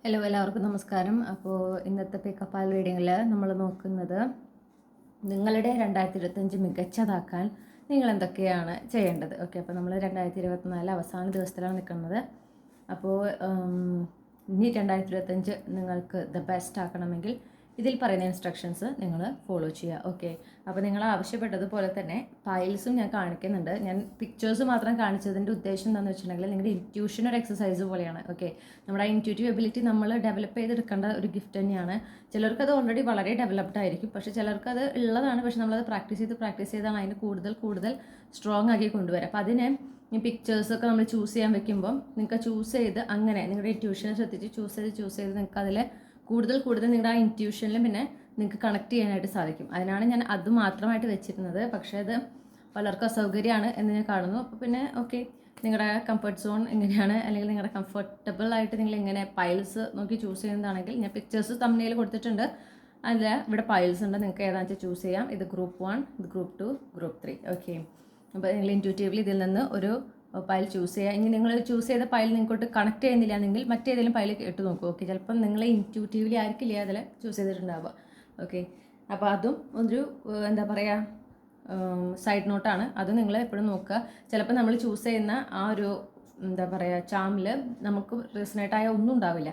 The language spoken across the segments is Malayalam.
ഹലോ, എല്ലാവർക്കും നമസ്കാരം. അപ്പോൾ ഇന്നത്തെ പിക്കപ്പ് ആൾ റീഡിങ്ങിൽ നമ്മൾ നോക്കുന്നത് നിങ്ങളുടെ 2025 മികച്ചതാക്കാൻ നിങ്ങൾ എന്തൊക്കെയാണ് ചെയ്യേണ്ടത്. ഓക്കെ, അപ്പോൾ നമ്മൾ 2024 അവസാന ദിവസത്തിലാണ് നിൽക്കുന്നത്. അപ്പോൾ ഇനി 2025 നിങ്ങൾക്ക് ദ ബെസ്റ്റ് ആക്കണമെങ്കിൽ ഇതിൽ പറയുന്ന ഇൻസ്ട്രക്ഷൻസ് നിങ്ങൾ ഫോളോ ചെയ്യുക. ഓക്കെ, അപ്പോൾ നിങ്ങൾ ആവശ്യപ്പെട്ടതുപോലെ തന്നെ ഫയൽസും ഞാൻ കാണിക്കുന്നുണ്ട്. ഞാൻ പിക്ചേഴ്സ് മാത്രം കാണിച്ചതിൻ്റെ ഉദ്ദേശം എന്താണെന്ന് വെച്ചിട്ടുണ്ടെങ്കിൽ നിങ്ങളുടെ ഇൻറ്റ്യൂഷൻ ഒരു എക്സസൈസ് പോലെയാണ്. ഓക്കെ, നമ്മുടെ ആ ഇൻറ്റ്യൂട്ടീവ് എബിലിറ്റി നമ്മൾ ഡെവലപ്പ് ചെയ്തെടുക്കേണ്ട ഒരു ഗിഫ്റ്റ് തന്നെയാണ്. ചിലർക്കത് ഓൾറെഡി വളരെ ഡെവലപ്ഡ് ആയിരിക്കും, പക്ഷേ ചിലർക്കത് ഉള്ളതാണ്. പക്ഷേ നമ്മളത് പ്രാക്ടീസ് ചെയ്താണ് അതിന് കൂടുതൽ സ്ട്രോങ് ആക്കി കൊണ്ടുവരിക. അപ്പോൾ അതിന് ഈ പിക്ചേഴ്സൊക്കെ നമ്മൾ ചൂസ് ചെയ്യാൻ വെക്കുമ്പോൾ നിങ്ങൾക്ക് ചൂസ് ചെയ്ത് അങ്ങനെ നിങ്ങളുടെ ഇൻറ്റ്യൂഷനെ ശ്രദ്ധിച്ച് ചൂസ് ചെയ്ത് നിങ്ങൾക്ക് അതിൽ കൂടുതൽ നിങ്ങളുടെ ആ ഇൻറ്റ്യൂഷനിലും പിന്നെ നിങ്ങൾക്ക് കണക്ട് ചെയ്യാനായിട്ട് സാധിക്കും. അതിനാണ് ഞാൻ അത് മാത്രമായിട്ട് വെച്ചിരുന്നത്. പക്ഷേ അത് പലർക്കും അസൗകര്യമാണ് എന്ന് ഞാൻ കാണുന്നു. അപ്പോൾ പിന്നെ ഓക്കെ, നിങ്ങളുടെ കംഫർട്ട് സോൺ എങ്ങനെയാണ്, അല്ലെങ്കിൽ നിങ്ങളുടെ കംഫർട്ടബിൾ ആയിട്ട് നിങ്ങൾ എങ്ങനെ പൈൽസ് നോക്കി ചൂസ് ചെയ്യുന്നതാണെങ്കിൽ ഞാൻ പിക്ചേഴ്സ് തമ്മിൽ കൊടുത്തിട്ടുണ്ട്. അതിൽ ഇവിടെ പൈൽസ് ഉണ്ട്, നിങ്ങൾക്ക് ഏതാണെന്ന് വെച്ചാൽ ചൂസ് ചെയ്യാം. ഇത് ഗ്രൂപ്പ് 1, ഇത് ഗ്രൂപ്പ് 2, ഗ്രൂപ്പ് 3. ഓക്കെ, അപ്പോൾ നിങ്ങൾ ഇൻറ്റ്യൂട്ടീവ്ലി ഇതിൽ നിന്ന് ഒരു പൈൽ ചൂസ് ചെയ്യുക. ഇനി നിങ്ങൾ ചൂസ് ചെയ്ത പൈൽ നിങ്ങൾക്കോട്ട് കണക്ട് ചെയ്യുന്നില്ല എങ്കിൽ മറ്റേതെങ്കിലും പൈൽ ഇട്ട് നോക്കും. ഓക്കെ, ചിലപ്പം നിങ്ങൾ ഇൻറ്റ്യൂട്ടീവ്ലി ആയിരിക്കില്ല അതിൽ ചൂസ് ചെയ്തിട്ടുണ്ടാവുക. ഓക്കെ, അപ്പോൾ അതും ഒരു എന്താ പറയുക സൈഡ് നോട്ടാണ്. അത് നിങ്ങൾ എപ്പോഴും നോക്കുക. ചിലപ്പോൾ നമ്മൾ ചൂസ് ചെയ്യുന്ന ആ ഒരു എന്താ പറയുക ചാമിൽ നമുക്ക് റീസണേറ്റായ ഒന്നും ഉണ്ടാവില്ല.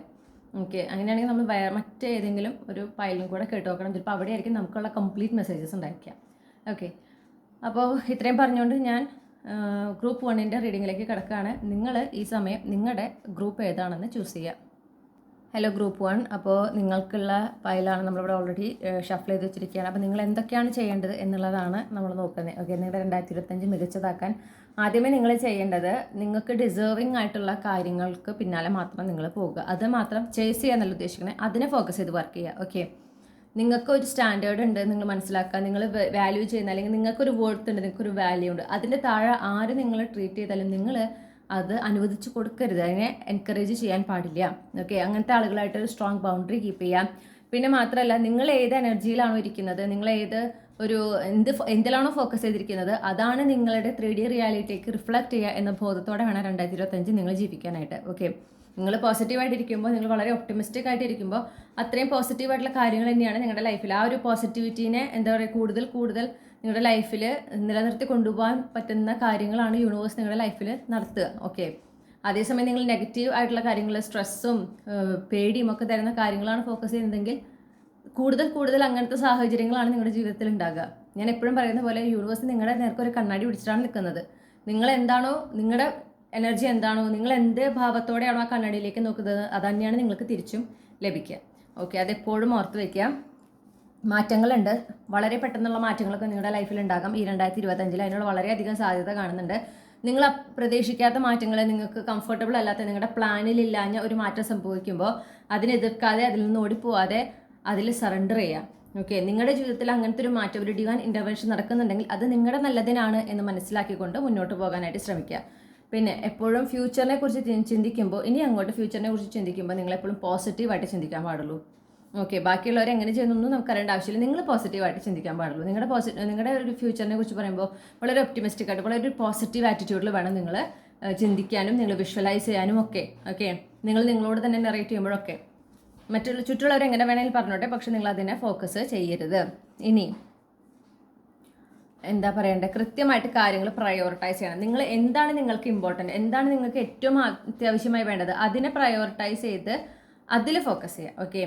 ഓക്കെ, അങ്ങനെയാണെങ്കിൽ നമ്മൾ മറ്റേതെങ്കിലും ഒരു പൈലും കൂടെ കേട്ട് നോക്കണം. ചിലപ്പോൾ അവിടെ ആയിരിക്കും നമുക്കുള്ള കംപ്ലീറ്റ് മെസ്സേജസ് ഉണ്ടായിരിക്കുക. ഓക്കെ, അപ്പോൾ ഇത്രയും പറഞ്ഞുകൊണ്ട് ഞാൻ ഗ്രൂപ്പ് 1 റീഡിങ്ങിലേക്ക് കിടക്കുകയാണ്. നിങ്ങൾ ഈ സമയം നിങ്ങളുടെ ഗ്രൂപ്പ് ഏതാണെന്ന് ചൂസ് ചെയ്യുക. ഹലോ ഗ്രൂപ്പ് 1, അപ്പോൾ നിങ്ങൾക്കുള്ള ഫയലാണ് നമ്മളിവിടെ ഓൾറെഡി ഷഫിൾ ചെയ്ത് വെച്ചിരിക്കുകയാണ്. അപ്പോൾ നിങ്ങൾ എന്തൊക്കെയാണ് ചെയ്യേണ്ടത് എന്നുള്ളതാണ് നമ്മൾ നോക്കുന്നത്. ഓക്കെ, നിങ്ങളുടെ 2025 മികച്ചതാക്കാൻ ആദ്യമേ നിങ്ങൾ ചെയ്യേണ്ടത് നിങ്ങൾക്ക് ഡിസേർവിങ് ആയിട്ടുള്ള കാര്യങ്ങൾക്ക് പിന്നാലെ മാത്രം നിങ്ങൾ പോകുക. അത് മാത്രം ചേസ് ചെയ്യാന്നല്ല ഉദ്ദേശിക്കുന്നത്, അതിനെ ഫോക്കസ് ചെയ്ത് വർക്ക് ചെയ്യുക. ഓക്കെ, നിങ്ങൾക്ക് ഒരു സ്റ്റാൻഡേർഡ് ഉണ്ട്, നിങ്ങൾ മനസ്സിലാക്കുക. നിങ്ങൾ വാല്യൂ ചെയ്യുന്ന അല്ലെങ്കിൽ നിങ്ങൾക്കൊരു വർത്ത് ഉണ്ട്, നിങ്ങൾക്കൊരു വാല്യൂ ഉണ്ട്. അതിൻ്റെ താഴെ ആര് നിങ്ങൾ ട്രീറ്റ് ചെയ്താലും നിങ്ങൾ അത് അനുവദിച്ച് കൊടുക്കരുത്, അതിനെ എൻകറേജ് ചെയ്യാൻ പാടില്ല. ഓക്കെ, അങ്ങനത്തെ ആളുകളായിട്ട് ഒരു സ്ട്രോങ് ബൗണ്ടറി കീപ്പ് ചെയ്യാം. പിന്നെ മാത്രമല്ല, നിങ്ങൾ ഏത് എനർജിയിലാണോ ഇരിക്കുന്നത്, നിങ്ങൾ എന്തിലാണോ ഫോക്കസ് ചെയ്തിരിക്കുന്നത്, അതാണ് നിങ്ങളുടെ 3D റിയാലിറ്റിക്ക് റിഫ്ലക്റ്റ് ചെയ്യുക എന്ന ബോധത്തോടെ വേണം 2025 നിങ്ങൾ ജീവിക്കാനായിട്ട്. ഓക്കെ, നിങ്ങൾ പോസിറ്റീവായിട്ടിരിക്കുമ്പോൾ, നിങ്ങൾ വളരെ ഒപ്റ്റിമിസ്റ്റിക് ആയിട്ടിരിക്കുമ്പോൾ അത്രയും പോസിറ്റീവായിട്ടുള്ള കാര്യങ്ങൾ തന്നെയാണ് നിങ്ങളുടെ ലൈഫിൽ. ആ ഒരു പോസിറ്റിവിറ്റീനെ എന്താ പറയുക കൂടുതൽ നിങ്ങളുടെ ലൈഫിൽ നിലനിർത്തി കൊണ്ടുപോകാൻ പറ്റുന്ന കാര്യങ്ങളാണ് യൂണിവേഴ്സ് നിങ്ങളുടെ ലൈഫിൽ നടത്തുക. ഓക്കെ, അതേസമയം നിങ്ങൾ നെഗറ്റീവ് ആയിട്ടുള്ള കാര്യങ്ങൾ, സ്ട്രെസ്സും പേടിയും ഒക്കെ തരുന്ന കാര്യങ്ങളാണ് ഫോക്കസ് ചെയ്യുന്നതെങ്കിൽ കൂടുതൽ അങ്ങനത്തെ സാഹചര്യങ്ങളാണ് നിങ്ങളുടെ ജീവിതത്തിൽ ഉണ്ടാകുക. ഞാൻ എപ്പോഴും പറയുന്ന പോലെ യൂണിവേഴ്സ് നിങ്ങളുടെ നേർക്കൊരു കണ്ണാടി പിടിച്ചിട്ടാണ് നിൽക്കുന്നത്. നിങ്ങൾ എന്താണോ, നിങ്ങളുടെ എനർജി എന്താണോ, നിങ്ങൾ എന്ത് ഭാവത്തോടെയാണോ ആ കണ്ണാടിയിലേക്ക് നോക്കുന്നത്, അത് തന്നെയാണ് നിങ്ങൾക്ക് തിരിച്ചും ലഭിക്കുക. ഓക്കെ, അതെപ്പോഴും ഓർത്ത് വയ്ക്കുക. മാറ്റങ്ങളുണ്ട്, വളരെ പെട്ടെന്നുള്ള മാറ്റങ്ങളൊക്കെ നിങ്ങളുടെ ലൈഫിൽ ഉണ്ടാകാം ഈ 2025. അതിനുള്ള വളരെയധികം സാധ്യത കാണുന്നുണ്ട്. നിങ്ങൾ പ്രതീക്ഷിക്കാത്ത മാറ്റങ്ങൾ, നിങ്ങൾക്ക് കംഫർട്ടബിൾ അല്ലാത്ത, നിങ്ങളുടെ പ്ലാനിലില്ലാഞ്ഞ ഒരു മാറ്റം സംഭവിക്കുമ്പോൾ അതിനെതിർക്കാതെ, അതിൽ നിന്ന് ഓടിപ്പോവാതെ അതിൽ സറണ്ടർ ചെയ്യാം. ഓക്കെ, നിങ്ങളുടെ ജീവിതത്തിൽ അങ്ങനത്തെ ഒരു മാറ്റം, ഒരു ഡിവൈൻ ഇൻ്റർവെൻഷൻ നടക്കുന്നുണ്ടെങ്കിൽ അത് നിങ്ങളുടെ നല്ലതിനാണ് എന്ന് മനസ്സിലാക്കിക്കൊണ്ട് മുന്നോട്ട് പോകാനായിട്ട് ശ്രമിക്കുക. പിന്നെ എപ്പോഴും ഫ്യൂച്ചറിനെ കുറിച്ച് ചിന്തിക്കുമ്പോൾ, ഇനി അങ്ങോട്ട് ഫ്യൂച്ചറിനെ കുറിച്ച് ചിന്തിക്കുമ്പോൾ നിങ്ങളെപ്പോഴും പോസിറ്റീവായിട്ട് ചിന്തിക്കാൻ പാടുള്ളൂ. ഓക്കെ, ബാക്കിയുള്ളവർ എങ്ങനെ ചെയ്യുന്നൊന്നും നമുക്ക് അറിയേണ്ട ആവശ്യമില്ല. നിങ്ങൾ പോസിറ്റീവായിട്ട് ചിന്തിക്കാൻ പാടുള്ളൂ. നിങ്ങളുടെ ഒരു ഫ്യൂച്ചറിനെ കുറിച്ച് പറയുമ്പോൾ വളരെ ഒപ്റ്റിമിസ്റ്റിക് ആയിട്ട്, വളരെ ഒരു പോസിറ്റീവ് ആറ്റിറ്റ്യൂഡിൽ വേണം നിങ്ങൾ ചിന്തിക്കാനും, നിങ്ങൾ വിഷ്വലൈസ് ചെയ്യാനും ഒക്കെ. ഓക്കെ, നിങ്ങൾ നിങ്ങളോട് തന്നെ നെറേറ്റ് ചെയ്യുമ്പോഴൊക്കെ ചുറ്റുള്ളവർ എങ്ങനെ വേണമെങ്കിലും പറഞ്ഞോട്ടെ, പക്ഷെ നിങ്ങൾ അതിനെ ഫോക്കസ് ചെയ്യരുത്. ഇനി എന്താ പറയണ്ടേ, കൃത്യമായിട്ട് കാര്യങ്ങൾ പ്രയോറിറ്റൈസ് ചെയ്യണം. നിങ്ങൾ എന്താണ് നിങ്ങൾക്ക് ഇമ്പോർട്ടൻറ്റ്, എന്താണ് നിങ്ങൾക്ക് ഏറ്റവും അത്യാവശ്യമായി വേണ്ടത്, അതിനെ പ്രയോറിറ്റൈസ് ചെയ്ത് അതിൽ ഫോക്കസ് ചെയ്യുക. ഓക്കെ,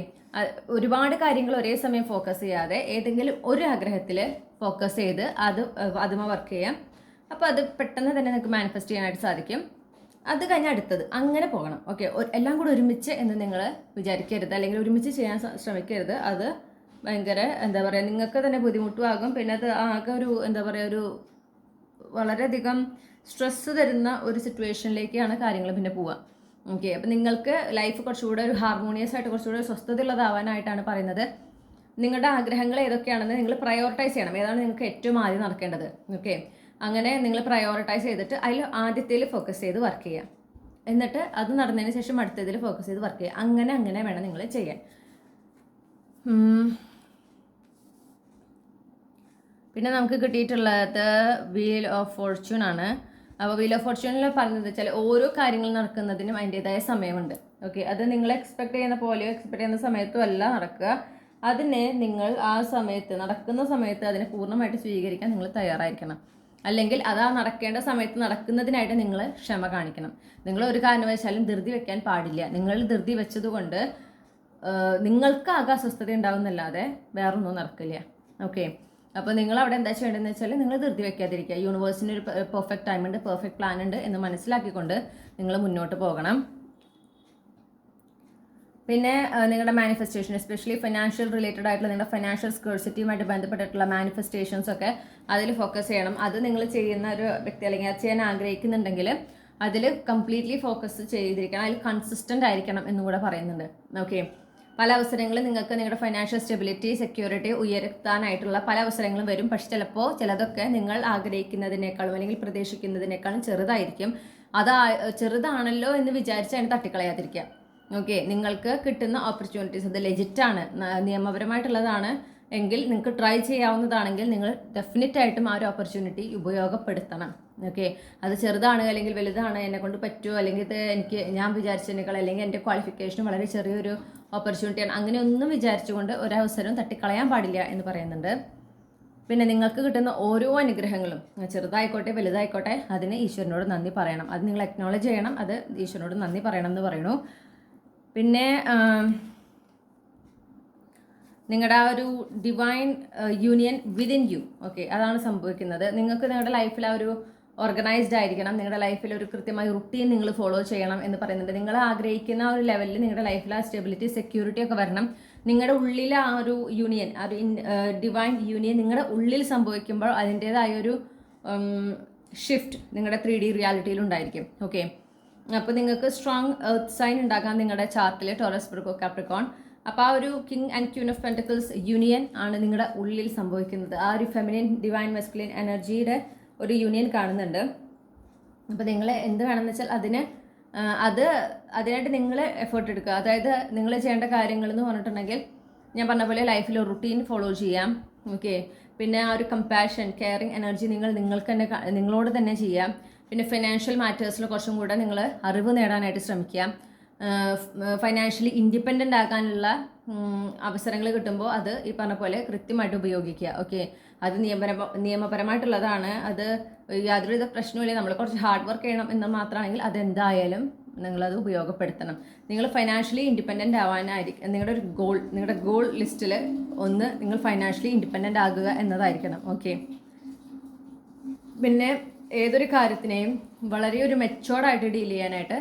ഒരുപാട് കാര്യങ്ങൾ ഒരേ സമയം ഫോക്കസ് ചെയ്യാതെ ഏതെങ്കിലും ഒരു ആഗ്രഹത്തിൽ ഫോക്കസ് ചെയ്ത് അതുമായി വർക്ക് ചെയ്യാം. അപ്പോൾ അത് പെട്ടെന്ന് തന്നെ നിങ്ങൾക്ക് മാനിഫെസ്റ്റ് ചെയ്യാനായിട്ട് സാധിക്കും. അത് കഴിഞ്ഞ് അടുത്തത് അങ്ങനെ പോകണം. ഓക്കെ, എല്ലാം കൂടെ ഒരുമിച്ച് എന്ന് നിങ്ങൾ വിചാരിക്കരുത്, അല്ലെങ്കിൽ ഒരുമിച്ച് ചെയ്യാൻ ശ്രമിക്കരുത്. അത് ഭയങ്കര എന്താ പറയുക, നിങ്ങൾക്ക് തന്നെ ബുദ്ധിമുട്ടുമാകും. പിന്നെ അത് ആകെ ഒരു എന്താ പറയുക, ഒരു വളരെയധികം സ്ട്രെസ്സ് തരുന്ന ഒരു സിറ്റുവേഷനിലേക്കാണ് കാര്യങ്ങൾ പിന്നെ പോവുക. ഓക്കെ, അപ്പം നിങ്ങൾക്ക് ലൈഫ് കുറച്ചുകൂടെ ഒരു ഹാർമോണിയസ് ആയിട്ട്, കുറച്ചുകൂടെ സ്വസ്ഥതയുള്ളതാവാനായിട്ടാണ് പറയുന്നത്. നിങ്ങളുടെ ആഗ്രഹങ്ങൾ ഏതൊക്കെയാണെന്ന് നിങ്ങൾ പ്രയോറിറ്റൈസ് ചെയ്യണം. ഏതാണ് നിങ്ങൾക്ക് ഏറ്റവും ആദ്യം നടക്കേണ്ടത്. ഓക്കെ, അങ്ങനെ നിങ്ങൾ പ്രയോറിറ്റൈസ് ചെയ്തിട്ട് അതിൽ ആദ്യത്തേൽ ഫോക്കസ് ചെയ്ത് വർക്ക് ചെയ്യാം. എന്നിട്ട് അത് നടന്നതിന് ശേഷം അടുത്തതിൽ ഫോക്കസ് ചെയ്ത് വർക്ക് ചെയ്യുക. അങ്ങനെ വേണം നിങ്ങൾ ചെയ്യാൻ. പിന്നെ നമുക്ക് കിട്ടിയിട്ടുള്ളത് വീൽ ഓഫ് ഫോർച്യൂൺ ആണ്. അപ്പോൾ വീൽ ഓഫ് ഫോർച്യൂണിൽ പറഞ്ഞത് വെച്ചാൽ ഓരോ കാര്യങ്ങൾ നടക്കുന്നതിനും അതിൻ്റെതായ സമയമുണ്ട്. ഓക്കെ, അത് നിങ്ങൾ എക്സ്പെക്ട് ചെയ്യുന്ന പോലെയോ എക്സ്പെക്ട് ചെയ്യുന്ന സമയത്തും അല്ല നടക്കുക. അതിനെ നിങ്ങൾ ആ സമയത്ത് നടക്കുന്ന സമയത്ത് അതിനെ പൂർണ്ണമായിട്ട് സ്വീകരിക്കാൻ നിങ്ങൾ തയ്യാറായിരിക്കണം. അല്ലെങ്കിൽ അത് ആ നടക്കേണ്ട സമയത്ത് നടക്കുന്നതിനായിട്ട് നിങ്ങൾ ക്ഷമ കാണിക്കണം. നിങ്ങൾ ഒരു കാരണവശാലും ധൃതി വെക്കാൻ പാടില്ല. നിങ്ങൾ ധൃതി വെച്ചതുകൊണ്ട് നിങ്ങൾക്ക് ആകെ അസ്വസ്ഥത ഉണ്ടാവുന്നല്ലാതെ വേറൊന്നും നടക്കില്ല. ഓക്കെ, അപ്പോൾ നിങ്ങൾ അവിടെ എന്താ ചെയ്യേണ്ടതെന്ന് വെച്ചാൽ നിങ്ങൾ ധൃതി വെക്കാതിരിക്കുക. യൂണിവേഴ്സിന് ഒരു പെർഫെക്റ്റ് ടൈം ഉണ്ട്, പെർഫെക്റ്റ് പ്ലാൻ ഉണ്ട് എന്ന് മനസ്സിലാക്കിക്കൊണ്ട് നിങ്ങൾ മുന്നോട്ട് പോകണം. പിന്നെ നിങ്ങളുടെ മാനിഫെസ്റ്റേഷൻ, എസ്പെഷ്യലി ഫിനാൻഷ്യൽ റിലേറ്റഡ് ആയിട്ടുള്ള നിങ്ങളുടെ ഫിനാൻഷ്യൽ സ്കേഴ്സിറ്റിയുമായിട്ട് ബന്ധപ്പെട്ടിട്ടുള്ള മാനിഫെസ്റ്റേഷൻസ് ഒക്കെ അതിൽ ഫോക്കസ് ചെയ്യണം. അത് നിങ്ങൾ ചെയ്യുന്ന ഒരു വ്യക്തി അല്ലെങ്കിൽ അത് ചെയ്യാൻ ആഗ്രഹിക്കുന്നുണ്ടെങ്കിൽ അതിൽ കംപ്ലീറ്റ്ലി ഫോക്കസ് ചെയ്തിരിക്കണം, അതിൽ കൺസിസ്റ്റൻ്റ് ആയിരിക്കണം എന്നും കൂടെ പറയുന്നുണ്ട്. ഓക്കെ, പല അവസരങ്ങളും നിങ്ങൾക്ക് നിങ്ങളുടെ ഫൈനാൻഷ്യൽ സ്റ്റെബിലിറ്റി, സെക്യൂരിറ്റി ഉയർത്താനായിട്ടുള്ള പല അവസരങ്ങളും വരും. പക്ഷെ ചിലപ്പോൾ ചിലതൊക്കെ നിങ്ങൾ ആഗ്രഹിക്കുന്നതിനേക്കാളും അല്ലെങ്കിൽ പ്രതീക്ഷിക്കുന്നതിനേക്കാളും ചെറുതായിരിക്കും. അത് ചെറുതാണല്ലോ എന്ന് വിചാരിച്ച് അതിന് തട്ടിക്കളയാതിരിക്കുക. ഓക്കെ, നിങ്ങൾക്ക് കിട്ടുന്ന ഓപ്പർച്യൂണിറ്റീസ് അത് ലെജിറ്റാണ്, നിയമപരമായിട്ടുള്ളതാണ് എങ്കിൽ നിങ്ങൾക്ക് ട്രൈ ചെയ്യാവുന്നതാണെങ്കിൽ നിങ്ങൾ ഡെഫിനറ്റ് ആയിട്ടും ആ ഒരു ഓപ്പർച്യൂണിറ്റി ഉപയോഗപ്പെടുത്തണം. ഓക്കെ, അത് ചെറുതാണ് അല്ലെങ്കിൽ വലുതാണ്, എന്നെ കൊണ്ട് പറ്റുമോ, അല്ലെങ്കിൽ ഇത് ഞാൻ വിചാരിച്ചതിനേക്കാൾ അല്ലെങ്കിൽ എൻ്റെ ക്വാളിഫിക്കേഷൻ വളരെ ചെറിയൊരു ഓപ്പർച്യൂണിറ്റിയാണ്, അങ്ങനെയൊന്നും വിചാരിച്ചുകൊണ്ട് ഒരവസരവും തട്ടിക്കളയാൻ പാടില്ല എന്ന് പറയുന്നുണ്ട്. പിന്നെ നിങ്ങൾക്ക് കിട്ടുന്ന ഓരോ അനുഗ്രഹങ്ങളും ചെറുതായിക്കോട്ടെ വലുതായിക്കോട്ടെ അതിന് ഈശ്വരനോട് നന്ദി പറയണം. അത് നിങ്ങൾ അക്നോളജ് ചെയ്യണം, അത് ഈശ്വരനോട് നന്ദി പറയണം എന്ന് പറയുന്നു. പിന്നെ നിങ്ങളുടെ ആ ഒരു divine union within you, okay, അതാണ് സംഭവിക്കുന്നത്. നിങ്ങൾക്ക് നിങ്ങളുടെ ലൈഫിൽ ആ ഒരു ഓർഗനൈസ്ഡ് ആയിരിക്കണം, നിങ്ങളുടെ ലൈഫിൽ ഒരു കൃത്യമായ റുട്ടീൻ നിങ്ങൾ ഫോളോ ചെയ്യണം എന്ന് പറയുന്നുണ്ട്. നിങ്ങൾ ആഗ്രഹിക്കുന്ന ഒരു ലെവലിൽ നിങ്ങളുടെ ലൈഫിൽ ആ സ്റ്റെബിലിറ്റി, സെക്യൂരിറ്റി ഒക്കെ വരണം. നിങ്ങളുടെ ഉള്ളിൽ ആ ഒരു യൂണിയൻ, ആ ഒരു ഡിവൈൻ യൂണിയൻ നിങ്ങളുടെ ഉള്ളിൽ സംഭവിക്കുമ്പോൾ അതിൻ്റേതായ ഒരു ഷിഫ്റ്റ് നിങ്ങളുടെ 3D റിയാലിറ്റിയിൽ ഉണ്ടായിരിക്കും. ഓക്കെ, അപ്പോൾ നിങ്ങൾക്ക് സ്ട്രോങ് എർത്ത് സൈൻ ഉണ്ടാക്കാൻ നിങ്ങളുടെ ചാർട്ടിൽ ടോറസ്, വിർഗോ, കാപ്രിക്കോൺ. അപ്പോൾ ആ ഒരു king and queen of pentacles union ആണ് നിങ്ങളുടെ ഉള്ളിൽ സംഭവിക്കുന്നത്. ആ ഒരു ഫെമിനിൻ, ഡിവൈൻ, മെസ്കുലിൻ എനർജിയുടെ ഒരു യൂണിയൻ കാണുന്നുണ്ട്. അപ്പോൾ നിങ്ങൾ എന്ത് വേണമെന്ന് വെച്ചാൽ അതിനായിട്ട് നിങ്ങൾ എഫേർട്ട് എടുക്കുക. അതായത് നിങ്ങൾ ചെയ്യേണ്ട കാര്യങ്ങൾ എന്ന് പറഞ്ഞിട്ടുണ്ടെങ്കിൽ ഞാൻ പറഞ്ഞ പോലെ ലൈഫിൽ ഒരു റുട്ടീൻ ഫോളോ ചെയ്യാം. ഓക്കെ, പിന്നെ ആ ഒരു കമ്പാഷൻ, കെയറിങ് എനർജി നിങ്ങൾക്ക് തന്നെ നിങ്ങളോട് തന്നെ ചെയ്യാം. പിന്നെ ഫിനാൻഷ്യൽ മാറ്റേഴ്സിൽ കുറച്ചും കൂടെ നിങ്ങൾ അറിവ് നേടാനായിട്ട് ശ്രമിക്കുക. ഫൈനാൻഷ്യലി ഇൻഡിപെൻഡൻ്റ് ആകാനുള്ള അവസരങ്ങൾ കിട്ടുമ്പോൾ അത് ഈ പറഞ്ഞ പോലെ കൃത്യമായിട്ട് ഉപയോഗിക്കുക. ഓക്കെ, അത് നിയമപരമായിട്ടുള്ളതാണ്, അത് യാതൊരുവിധ പ്രശ്നമില്ല. നമ്മൾ കുറച്ച് ഹാർഡ് വർക്ക് ചെയ്യണം എന്ന് മാത്രമാണെങ്കിൽ അതെന്തായാലും നിങ്ങളത് ഉപയോഗപ്പെടുത്തണം. നിങ്ങൾ ഫൈനാൻഷ്യലി ഇൻഡിപെൻഡൻ്റ് ആവാനായിരിക്കും നിങ്ങളുടെ ഗോൾ ലിസ്റ്റിൽ ഒന്ന് നിങ്ങൾ ഫൈനാൻഷ്യലി ഇൻഡിപെൻഡൻ്റ് ആകുക എന്നതായിരിക്കണം. ഓക്കെ, പിന്നെ ഏതൊരു കാര്യത്തിനെയും വളരെ ഒരു മെച്ചോർഡായിട്ട് ഡീൽ ചെയ്യാനായിട്ട്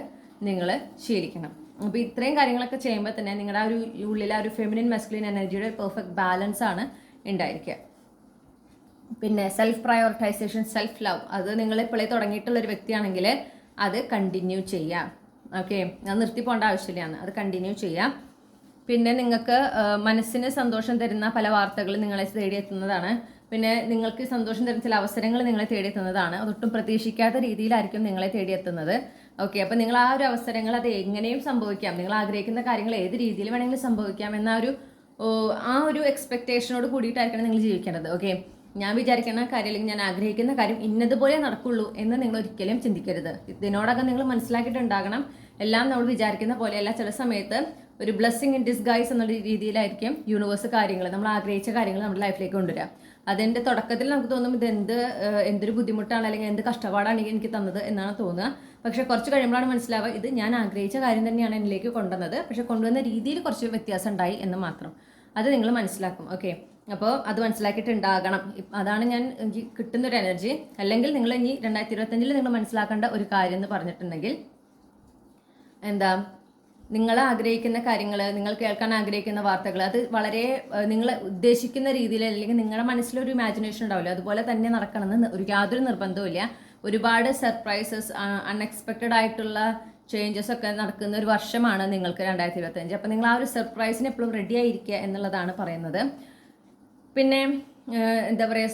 നിങ്ങൾ ശീലിക്കണം. അപ്പോൾ ഇത്രയും കാര്യങ്ങളൊക്കെ ചെയ്യുമ്പോൾ തന്നെ നിങ്ങളുടെ ആ ഒരു ഉള്ളിൽ ആ ഒരു ഫെമിനിൻ മസ്കുലിൻ എനർജിയുടെ പെർഫെക്റ്റ് ബാലൻസ് ആണ് ഉണ്ടായിരിക്കുക. പിന്നെ സെൽഫ് പ്രയോറിറ്റൈസേഷൻ, സെൽഫ് ലവ്, അത് നിങ്ങൾ ഇപ്പോഴേ തുടങ്ങിയിട്ടുള്ളൊരു വ്യക്തിയാണെങ്കിൽ അത് കണ്ടിന്യൂ ചെയ്യാം. ഓക്കെ, അത് നിർത്തി പോകേണ്ട ആവശ്യമില്ല, അത് കണ്ടിന്യൂ ചെയ്യാം. പിന്നെ നിങ്ങൾക്ക് മനസ്സിന് സന്തോഷം തരുന്ന പല വാർത്തകളും നിങ്ങളെ തേടിയെത്തുന്നതാണ്. പിന്നെ നിങ്ങൾക്ക് സന്തോഷം തരുന്ന ചില അവസരങ്ങൾ നിങ്ങളെ തേടിയെത്തുന്നതാണ്. അതൊട്ടും പ്രതീക്ഷിക്കാത്ത രീതിയിലായിരിക്കും നിങ്ങളെ തേടിയെത്തുന്നത്. ഓക്കെ, അപ്പോൾ നിങ്ങൾ ആ ഒരു അവസരങ്ങൾ അത് എങ്ങനെയും സംഭവിക്കാം, നിങ്ങൾ ആഗ്രഹിക്കുന്ന കാര്യങ്ങൾ ഏത് രീതിയിൽ വേണമെങ്കിലും സംഭവിക്കാം എന്ന ആ ഒരു എക്സ്പെക്റ്റേഷനോട് കൂടിയിട്ടായിരിക്കണം നിങ്ങൾ ജീവിക്കേണ്ടത്. ഓക്കെ, ഞാൻ വിചാരിക്കുന്ന കാര്യം അല്ലെങ്കിൽ ഞാൻ ആഗ്രഹിക്കുന്ന കാര്യം ഇന്നതുപോലെ നടക്കുള്ളൂ എന്ന് നിങ്ങൾ ഒരിക്കലും ചിന്തിക്കരുത്. ഇതിനോടകം നിങ്ങൾ മനസ്സിലാക്കിയിട്ടുണ്ടാകണം, എല്ലാം നമ്മൾ വിചാരിക്കുന്ന പോലെയല്ല. ചില സമയത്ത് ഒരു ബ്ലെസ്സിങ് ഇൻ ഡിസ്ഗൈസ് എന്നുള്ള രീതിയിലായിരിക്കും യൂണിവേഴ്സ് കാര്യങ്ങൾ, നമ്മൾ ആഗ്രഹിച്ച കാര്യങ്ങൾ നമ്മുടെ ലൈഫിലേക്ക് കൊണ്ടുവരിക. അതിൻ്റെ തുടക്കത്തിൽ നമുക്ക് തോന്നും എന്തൊരു ബുദ്ധിമുട്ടാണ് അല്ലെങ്കിൽ എന്ത് കഷ്ടപ്പാടാണ് എനിക്ക് തന്നത് എന്നാണ് തോന്നുക. പക്ഷെ കുറച്ച് കഴിയുമ്പോഴാണ് മനസ്സിലാവുക ഇത് ഞാൻ ആഗ്രഹിച്ച കാര്യം തന്നെയാണ് എന്നിലേക്ക് കൊണ്ടുവന്നത്, പക്ഷെ കൊണ്ടുവന്ന രീതിയിൽ കുറച്ച് വ്യത്യാസം ഉണ്ടായി എന്ന് മാത്രം. അത് നിങ്ങൾ മനസ്സിലാക്കും. ഓക്കെ, അപ്പോൾ അത് മനസ്സിലാക്കിയിട്ടുണ്ടാകണം. അതാണ് എനിക്ക് കിട്ടുന്നൊരു എനർജി. അല്ലെങ്കിൽ നിങ്ങൾ ഇനി 2025 നിങ്ങൾ മനസ്സിലാക്കേണ്ട ഒരു കാര്യം എന്ന് പറഞ്ഞിട്ടുണ്ടെങ്കിൽ നിങ്ങൾ ആഗ്രഹിക്കുന്ന കാര്യങ്ങൾ, നിങ്ങൾ കേൾക്കാൻ ആഗ്രഹിക്കുന്ന വാർത്തകൾ, അത് വളരെ നിങ്ങൾ ഉദ്ദേശിക്കുന്ന രീതിയിൽ അല്ലെങ്കിൽ നിങ്ങളുടെ മനസ്സിലൊരു ഇമാജിനേഷൻ ഉണ്ടാവില്ല, അതുപോലെ തന്നെ നടക്കണമെന്ന് യാതൊരു നിർബന്ധവുമില്ല. ഒരുപാട് സർപ്രൈസസ്, അൺഎക്സ്പെക്റ്റഡ് ആയിട്ടുള്ള ചേഞ്ചസ് ഒക്കെ നടക്കുന്ന ഒരു വർഷമാണ് നിങ്ങൾക്ക് 2025. അപ്പോൾ നിങ്ങൾ ആ ഒരു സർപ്രൈസിന് എപ്പോഴും റെഡി ആയിരിക്കുക എന്നുള്ളതാണ് പറയുന്നത്. പിന്നെ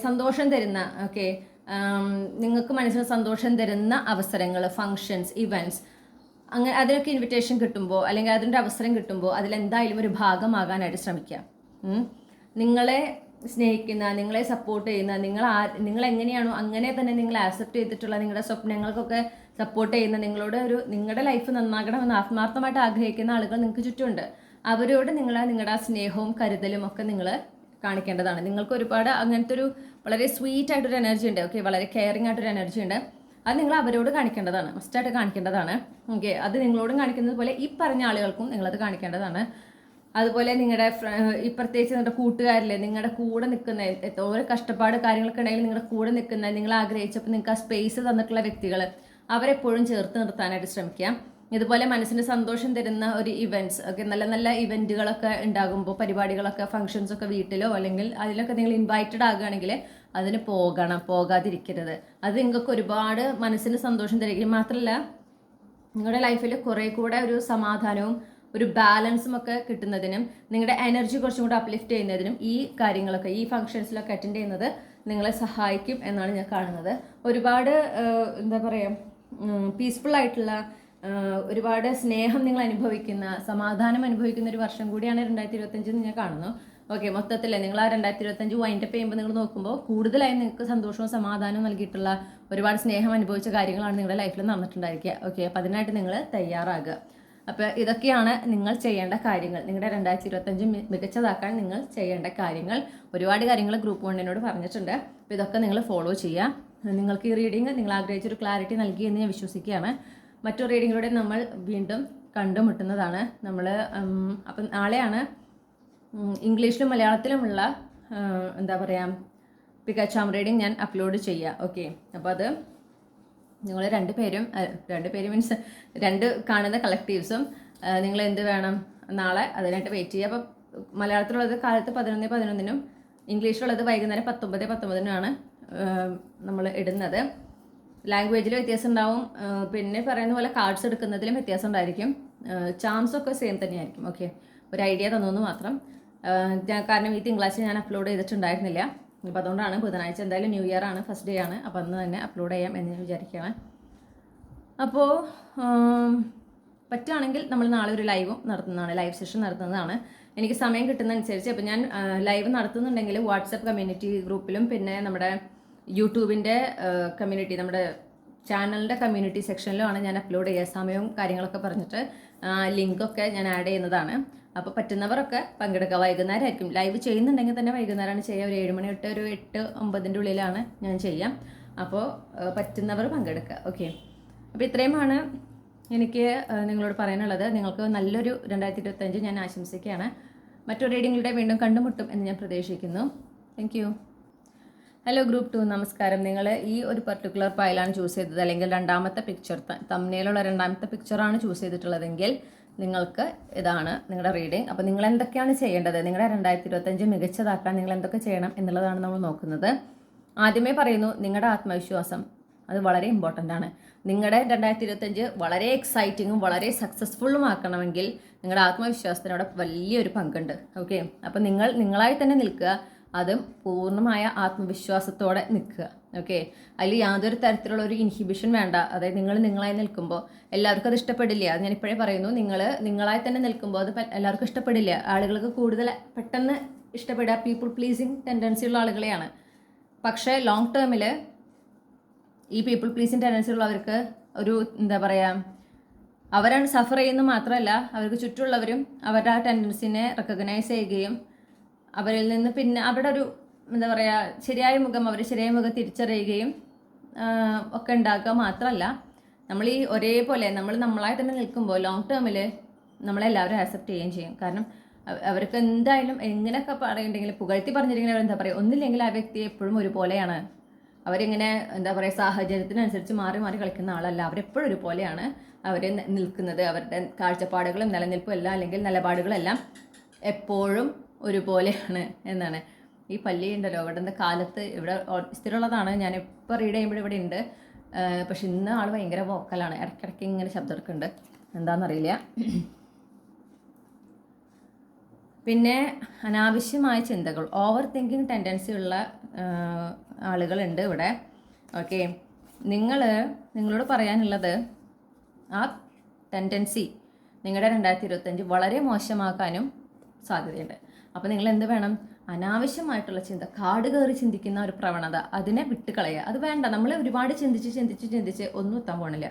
സന്തോഷം തരുന്ന, ഓക്കെ, നിങ്ങൾക്ക് മനസ്സിന് സന്തോഷം തരുന്ന അവസരങ്ങൾ, ഫങ്ഷൻസ്, ഇവൻറ്റ്സ്, അങ്ങനെ അതിനൊക്കെ ഇൻവിറ്റേഷൻ കിട്ടുമ്പോൾ അല്ലെങ്കിൽ അതിൻ്റെ അവസരം കിട്ടുമ്പോൾ അതിലെന്തായാലും ഒരു ഭാഗമാകാനായിട്ട് ശ്രമിക്കുക. നിങ്ങളെ സ്നേഹിക്കുന്ന, നിങ്ങളെ സപ്പോർട്ട് ചെയ്യുന്ന, നിങ്ങൾ എങ്ങനെയാണോ അങ്ങനെ തന്നെ നിങ്ങൾ ആക്സെപ്റ്റ് ചെയ്തിട്ടുള്ള നിങ്ങളുടെ സ്വപ്നങ്ങൾക്കൊക്കെ സപ്പോർട്ട് ചെയ്യുന്ന നിങ്ങളുടെ ലൈഫ് നന്നാകണമെന്ന് ആത്മാർത്ഥമായിട്ട് ആഗ്രഹിക്കുന്ന ആളുകൾ നിങ്ങൾക്ക് ചുറ്റുമുണ്ട്. അവരോട് നിങ്ങളുടെ ആ സ്നേഹവും കരുതലും ഒക്കെ നിങ്ങൾ കാണിക്കേണ്ടതാണ്. നിങ്ങൾക്ക് ഒരുപാട് അങ്ങനത്തെ ഒരു വളരെ സ്വീറ്റ് ആയിട്ടൊരു എനർജി ഉണ്ട്. ഓക്കെ, വളരെ കെയറിങ് ആയിട്ടൊരു എനർജി ഉണ്ട്. അത് നിങ്ങൾ അവരോട് കാണിക്കേണ്ടതാണ്, മസ്റ്റായിട്ട് കാണിക്കേണ്ടതാണ്. ഓക്കെ, അത് നിങ്ങളോടും കാണിക്കുന്നത് പോലെ ഈ പറഞ്ഞ ആളുകൾക്കും നിങ്ങളത് കാണിക്കേണ്ടതാണ്. അതുപോലെ നിങ്ങളുടെ പ്രത്യേകിച്ച് നിങ്ങളുടെ കൂട്ടുകാരില്ലേ, നിങ്ങളുടെ കൂടെ നിൽക്കുന്ന ഓരോ കഷ്ടപ്പാട് കാര്യങ്ങളൊക്കെ ഉണ്ടെങ്കിൽ നിങ്ങളുടെ കൂടെ നിൽക്കുന്ന, നിങ്ങൾ ആഗ്രഹിച്ചപ്പോൾ നിങ്ങൾക്ക് ആ സ്പേസ് തന്നിട്ടുള്ള വ്യക്തികൾ, അവരെപ്പോഴും ചേർത്ത് നിർത്താനായിട്ട് ശ്രമിക്കാം. ഇതുപോലെ മനസ്സിന് സന്തോഷം തരുന്ന ഒരു ഇവൻറ്റ്സ് ഒക്കെ, നല്ല നല്ല ഇവൻറ്റുകളൊക്കെ ഉണ്ടാകുമ്പോൾ, പരിപാടികളൊക്കെ, ഫംഗ്ഷൻസ് ഒക്കെ വീട്ടിലോ അല്ലെങ്കിൽ അതിലൊക്കെ നിങ്ങൾ ഇൻവൈറ്റഡ് ആകുകയാണെങ്കിൽ അതിന് പോകാതിരിക്കരുത്. അത് നിങ്ങൾക്ക് ഒരുപാട് മനസ്സിന് സന്തോഷം തരികയും മാത്രമല്ല നിങ്ങളുടെ ലൈഫിൽ കുറേ കൂടെ ഒരു സമാധാനവും ഒരു ബാലൻസും ഒക്കെ കിട്ടുന്നതിനും നിങ്ങളുടെ എനർജി കുറച്ചും കൂടെ അപ്ലിഫ്റ്റ് ചെയ്യുന്നതിനും ഈ കാര്യങ്ങളൊക്കെ, ഈ ഫംഗ്ഷൻസിലൊക്കെ അറ്റൻഡ് ചെയ്യുന്നത് നിങ്ങളെ സഹായിക്കും എന്നാണ് ഞാൻ കാണുന്നത്. ഒരുപാട് എന്താ പറയുക, പീസ്ഫുൾ ആയിട്ടുള്ള, ഒരുപാട് സ്നേഹം നിങ്ങൾ അനുഭവിക്കുന്ന, സമാധാനം അനുഭവിക്കുന്ന ഒരു വർഷം കൂടിയാണ് 2025 ഞാൻ കാണുന്നു. ഓക്കെ, മൊത്തത്തിൽ നിങ്ങൾ ആ 2025 വൈൻഡപ്പ് ചെയ്യുമ്പോൾ നിങ്ങൾ നോക്കുമ്പോൾ കൂടുതലായി നിങ്ങൾക്ക് സന്തോഷവും സമാധാനവും നൽകിയിട്ടുള്ള, ഒരുപാട് സ്നേഹം അനുഭവിച്ച കാര്യങ്ങളാണ് നിങ്ങളുടെ ലൈഫിൽ നടന്നിട്ടുണ്ടായിരിക്കുക. ഓക്കെ, അപ്പോൾ അതിനായിട്ട് നിങ്ങൾ തയ്യാറാകുക. അപ്പോൾ ഇതൊക്കെയാണ് നിങ്ങൾ ചെയ്യേണ്ട കാര്യങ്ങൾ. നിങ്ങളുടെ 2025 മികച്ചതാക്കാൻ നിങ്ങൾ ചെയ്യേണ്ട കാര്യങ്ങൾ. ഒരുപാട് കാര്യങ്ങൾ ഗ്രൂപ്പ് 1 പറഞ്ഞിട്ടുണ്ട്. അപ്പോൾ ഇതൊക്കെ നിങ്ങൾ ഫോളോ ചെയ്യുക. നിങ്ങൾക്ക് ഈ റീഡിങ് നിങ്ങൾ ആഗ്രഹിച്ചൊരു ക്ലാരിറ്റി നൽകി എന്ന് ഞാൻ വിശ്വസിക്കുകയാണ്. മറ്റു റീഡിങ്ങിലൂടെ നമ്മൾ വീണ്ടും കണ്ടുമുട്ടുന്നതാണ്. അപ്പം നാളെയാണ് ഇംഗ്ലീഷിലും മലയാളത്തിലുമുള്ള എന്താ പറയുക പിക്കാച്ചാം റീഡിങ് ഞാൻ അപ്ലോഡ് ചെയ്യുക. ഓക്കെ, അപ്പോൾ അത് നിങ്ങൾ രണ്ടുപേരും മീൻസ് രണ്ട് കാണുന്ന കളക്റ്റീവ്സും നിങ്ങൾ എന്ത് വേണം നാളെ അതിനായിട്ട് വെയിറ്റ് ചെയ്യുക. അപ്പോൾ മലയാളത്തിലുള്ളത് കാലത്ത് 11:11 ഇംഗ്ലീഷിലുള്ളത് വൈകുന്നേരം 19:19 നമ്മൾ ഇടുന്നത്. ലാംഗ്വേജിൽ വ്യത്യാസം ഉണ്ടാവും. പിന്നെ പറയുന്ന പോലെ കാർഡ്സ് എടുക്കുന്നതിലും വ്യത്യാസം ഉണ്ടായിരിക്കും. ചാംസൊക്കെ സെയിം തന്നെയായിരിക്കും. ഓക്കെ, ഒരു ഐഡിയ തന്നു മാത്രം. കാരണം ഈ തിങ്കളാഴ്ച ഞാൻ അപ്ലോഡ് ചെയ്തിട്ടുണ്ടായിരുന്നില്ല. അപ്പോൾ അതുകൊണ്ടാണ് ബുധനാഴ്ച, എന്തായാലും ന്യൂ ഇയർ ആണ്, ഫസ്റ്റ് ഡേ ആണ്, അപ്പോൾ അന്ന് തന്നെ അപ്ലോഡ് ചെയ്യാം എന്ന് ഞാൻ വിചാരിക്കുകയാണ്. അപ്പോൾ പറ്റുകയാണെങ്കിൽ നമ്മൾ നാളെ ഒരു ലൈവ് സെഷൻ നടത്തുന്നതാണ്. എനിക്ക് സമയം കിട്ടുന്നതനുസരിച്ച്. അപ്പോൾ ഞാൻ ലൈവ് നടത്തുന്നുണ്ടെങ്കിൽ വാട്സപ്പ് കമ്മ്യൂണിറ്റി ഗ്രൂപ്പിലും പിന്നെ നമ്മുടെ യൂട്യൂബിൻ്റെ കമ്മ്യൂണിറ്റി, നമ്മുടെ ചാനലിൻ്റെ കമ്മ്യൂണിറ്റി സെക്ഷനിലുമാണ് ഞാൻ അപ്ലോഡ് ചെയ്യുക. സമയവും കാര്യങ്ങളൊക്കെ പറഞ്ഞിട്ട് ലിങ്കൊക്കെ ഞാൻ ആഡ് ചെയ്യുന്നതാണ്. അപ്പോൾ പറ്റുന്നവരൊക്കെ പങ്കെടുക്കുക. വൈകുന്നേരം ആയിരിക്കും ലൈവ് ചെയ്യുന്നുണ്ടെങ്കിൽ തന്നെ വൈകുന്നേരമാണ് ചെയ്യുക. ഒരു 7 മണി തൊട്ട് ഒരു 8-9 ഉള്ളിലാണ് ഞാൻ ചെയ്യാം. അപ്പോൾ പറ്റുന്നവർ പങ്കെടുക്കുക. ഓക്കെ, അപ്പോൾ ഇത്രയുമാണ് എനിക്ക് നിങ്ങളോട് പറയാനുള്ളത്. നിങ്ങൾക്ക് നല്ലൊരു 2025 ഞാൻ ആശംസിക്കുകയാണ്. മറ്റൊരു റീഡിങ്ങിലൂടെ വീണ്ടും കണ്ടുമുട്ടും എന്ന് ഞാൻ പ്രതീക്ഷിക്കുന്നു. Thank you. ഹലോ ഗ്രൂപ്പ് 2, നമസ്കാരം. നിങ്ങൾ ഈ ഒരു പർട്ടിക്കുലർ ഫയലാണ് ചൂസ് ചെയ്തത്, അല്ലെങ്കിൽ രണ്ടാമത്തെ പിക്ചർ, തമ്മിലുള്ള രണ്ടാമത്തെ പിക്ചറാണ് ചൂസ് ചെയ്തിട്ടുള്ളതെങ്കിൽ നിങ്ങൾക്ക് ഇതാണ് നിങ്ങളുടെ റീഡിങ്. അപ്പോൾ നിങ്ങൾ എന്തൊക്കെയാണ് ചെയ്യേണ്ടത്, നിങ്ങളുടെ 2025 മികച്ചതാക്കാൻ നിങ്ങൾ എന്തൊക്കെ ചെയ്യണം എന്നുള്ളതാണ് നമ്മൾ നോക്കുന്നത്. ആദ്യമേ പറയുന്നു, നിങ്ങളുടെ ആത്മവിശ്വാസം അത് വളരെ ഇമ്പോർട്ടൻ്റ് ആണ്. നിങ്ങളുടെ 2025 വളരെ എക്സൈറ്റിങ്ങും വളരെ സക്സസ്ഫുള്ളും ആക്കണമെങ്കിൽ നിങ്ങളുടെ ആത്മവിശ്വാസത്തിനോട് വലിയൊരു പങ്കുണ്ട്. ഓക്കെ, അപ്പോൾ നിങ്ങളായി തന്നെ നിൽക്കുക. അതും പൂർണ്ണമായ ആത്മവിശ്വാസത്തോടെ നിൽക്കുക. ഓക്കെ, അതിൽ യാതൊരു തരത്തിലുള്ള ഒരു ഇൻഹിബിഷൻ വേണ്ട. അതായത് നിങ്ങളായി നിൽക്കുമ്പോൾ എല്ലാവർക്കും അത് ഇഷ്ടപ്പെടില്ല. അത് ഞാൻ ഇപ്പോഴേ പറയുന്നു, നിങ്ങളായി തന്നെ നിൽക്കുമ്പോൾ അത് എല്ലാവർക്കും ഇഷ്ടപ്പെടില്ല. ആളുകൾക്ക് കൂടുതൽ പെട്ടെന്ന് ഇഷ്ടപ്പെടുക പീപ്പിൾ പ്ലീസിങ് ടെൻഡൻസി ഉള്ള ആളുകളെയാണ്. പക്ഷേ ലോങ് ടേമിൽ ഈ പീപ്പിൾ പ്ലീസിങ് ടെൻഡൻസി ഉള്ളവർക്ക് ഒരു എന്താ പറയുക, അവരാണ് സഫർ ചെയ്യുന്നത് മാത്രമല്ല അവർക്ക് ചുറ്റുമുള്ളവരും അവരുടെ ആ ടെൻഡൻസിനെ റെക്കഗ്നൈസ് ചെയ്യുകയും അവരിൽ നിന്ന് പിന്നെ അവരുടെ ഒരു എന്താ പറയുക ശരിയായ മുഖം തിരിച്ചറിയുകയും ഒക്കെ ഉണ്ടാക്കുക മാത്രമല്ല, നമ്മൾ ഈ ഒരേപോലെ നമ്മളായി തന്നെ നിൽക്കുമ്പോൾ ലോങ് ടേമിൽ നമ്മളെല്ലാവരും ആക്സെപ്റ്റ് ചെയ്യുകയും ചെയ്യും. കാരണം അവർക്ക് എന്തായാലും എങ്ങനെയൊക്കെ പറയുന്നുണ്ടെങ്കിൽ പുകഴ്ത്തി പറഞ്ഞിരിക്കുന്ന അവരെന്താ പറയുക, ഒന്നില്ലെങ്കിൽ ആ വ്യക്തി എപ്പോഴും ഒരുപോലെയാണ്. അവരിങ്ങനെ എന്താ പറയുക സാഹചര്യത്തിനനുസരിച്ച് മാറി മാറി കളിക്കുന്ന ആളല്ല. അവരെപ്പോഴും ഒരുപോലെയാണ് അവർ നിൽക്കുന്നത്. അവരുടെ കാഴ്ചപ്പാടുകളും നിലനിൽപ്പും എല്ലാം അല്ലെങ്കിൽ നിലപാടുകളെല്ലാം എപ്പോഴും ഒരുപോലെയാണ് എന്നാണ്. ഈ പല്ലി ഉണ്ടല്ലോ ഇവിടെ കാലത്ത് ഇവിടെ സ്ഥിരമുള്ളതാണ്. ഞാൻ എപ്പോൾ റീഡ് ചെയ്യുമ്പോൾ ഇവിടെ ഉണ്ട്. പക്ഷെ ഇന്ന് ആൾ ഭയങ്കര വോക്കലാണ്. ഇടയ്ക്കിടയ്ക്ക് ഇങ്ങനെ ശബ്ദം എടുക്കുന്നുണ്ട്, എന്താണെന്നറിയില്ല. പിന്നെ അനാവശ്യമായ ചിന്തകൾ, ഓവർ തിങ്കിങ് ടെൻഡൻസി ഉള്ള ആളുകളുണ്ട് ഇവിടെ. ഓക്കെ, നിങ്ങളോട് പറയാനുള്ളത് ആ ടെൻഡൻസി നിങ്ങളുടെ 2025 വളരെ മോശമാക്കാനും സാധ്യതയുണ്ട്. അപ്പോൾ നിങ്ങൾ എന്ത് വേണം, അനാവശ്യമായിട്ടുള്ള ചിന്ത, കാട് കയറി ചിന്തിക്കുന്ന ഒരു പ്രവണത അതിനെ വിട്ടുകളയുക. അത് വേണ്ട. നമ്മൾ ഒരുപാട് ചിന്തിച്ച് ഒന്നും എത്താൻ പോകണില്ല.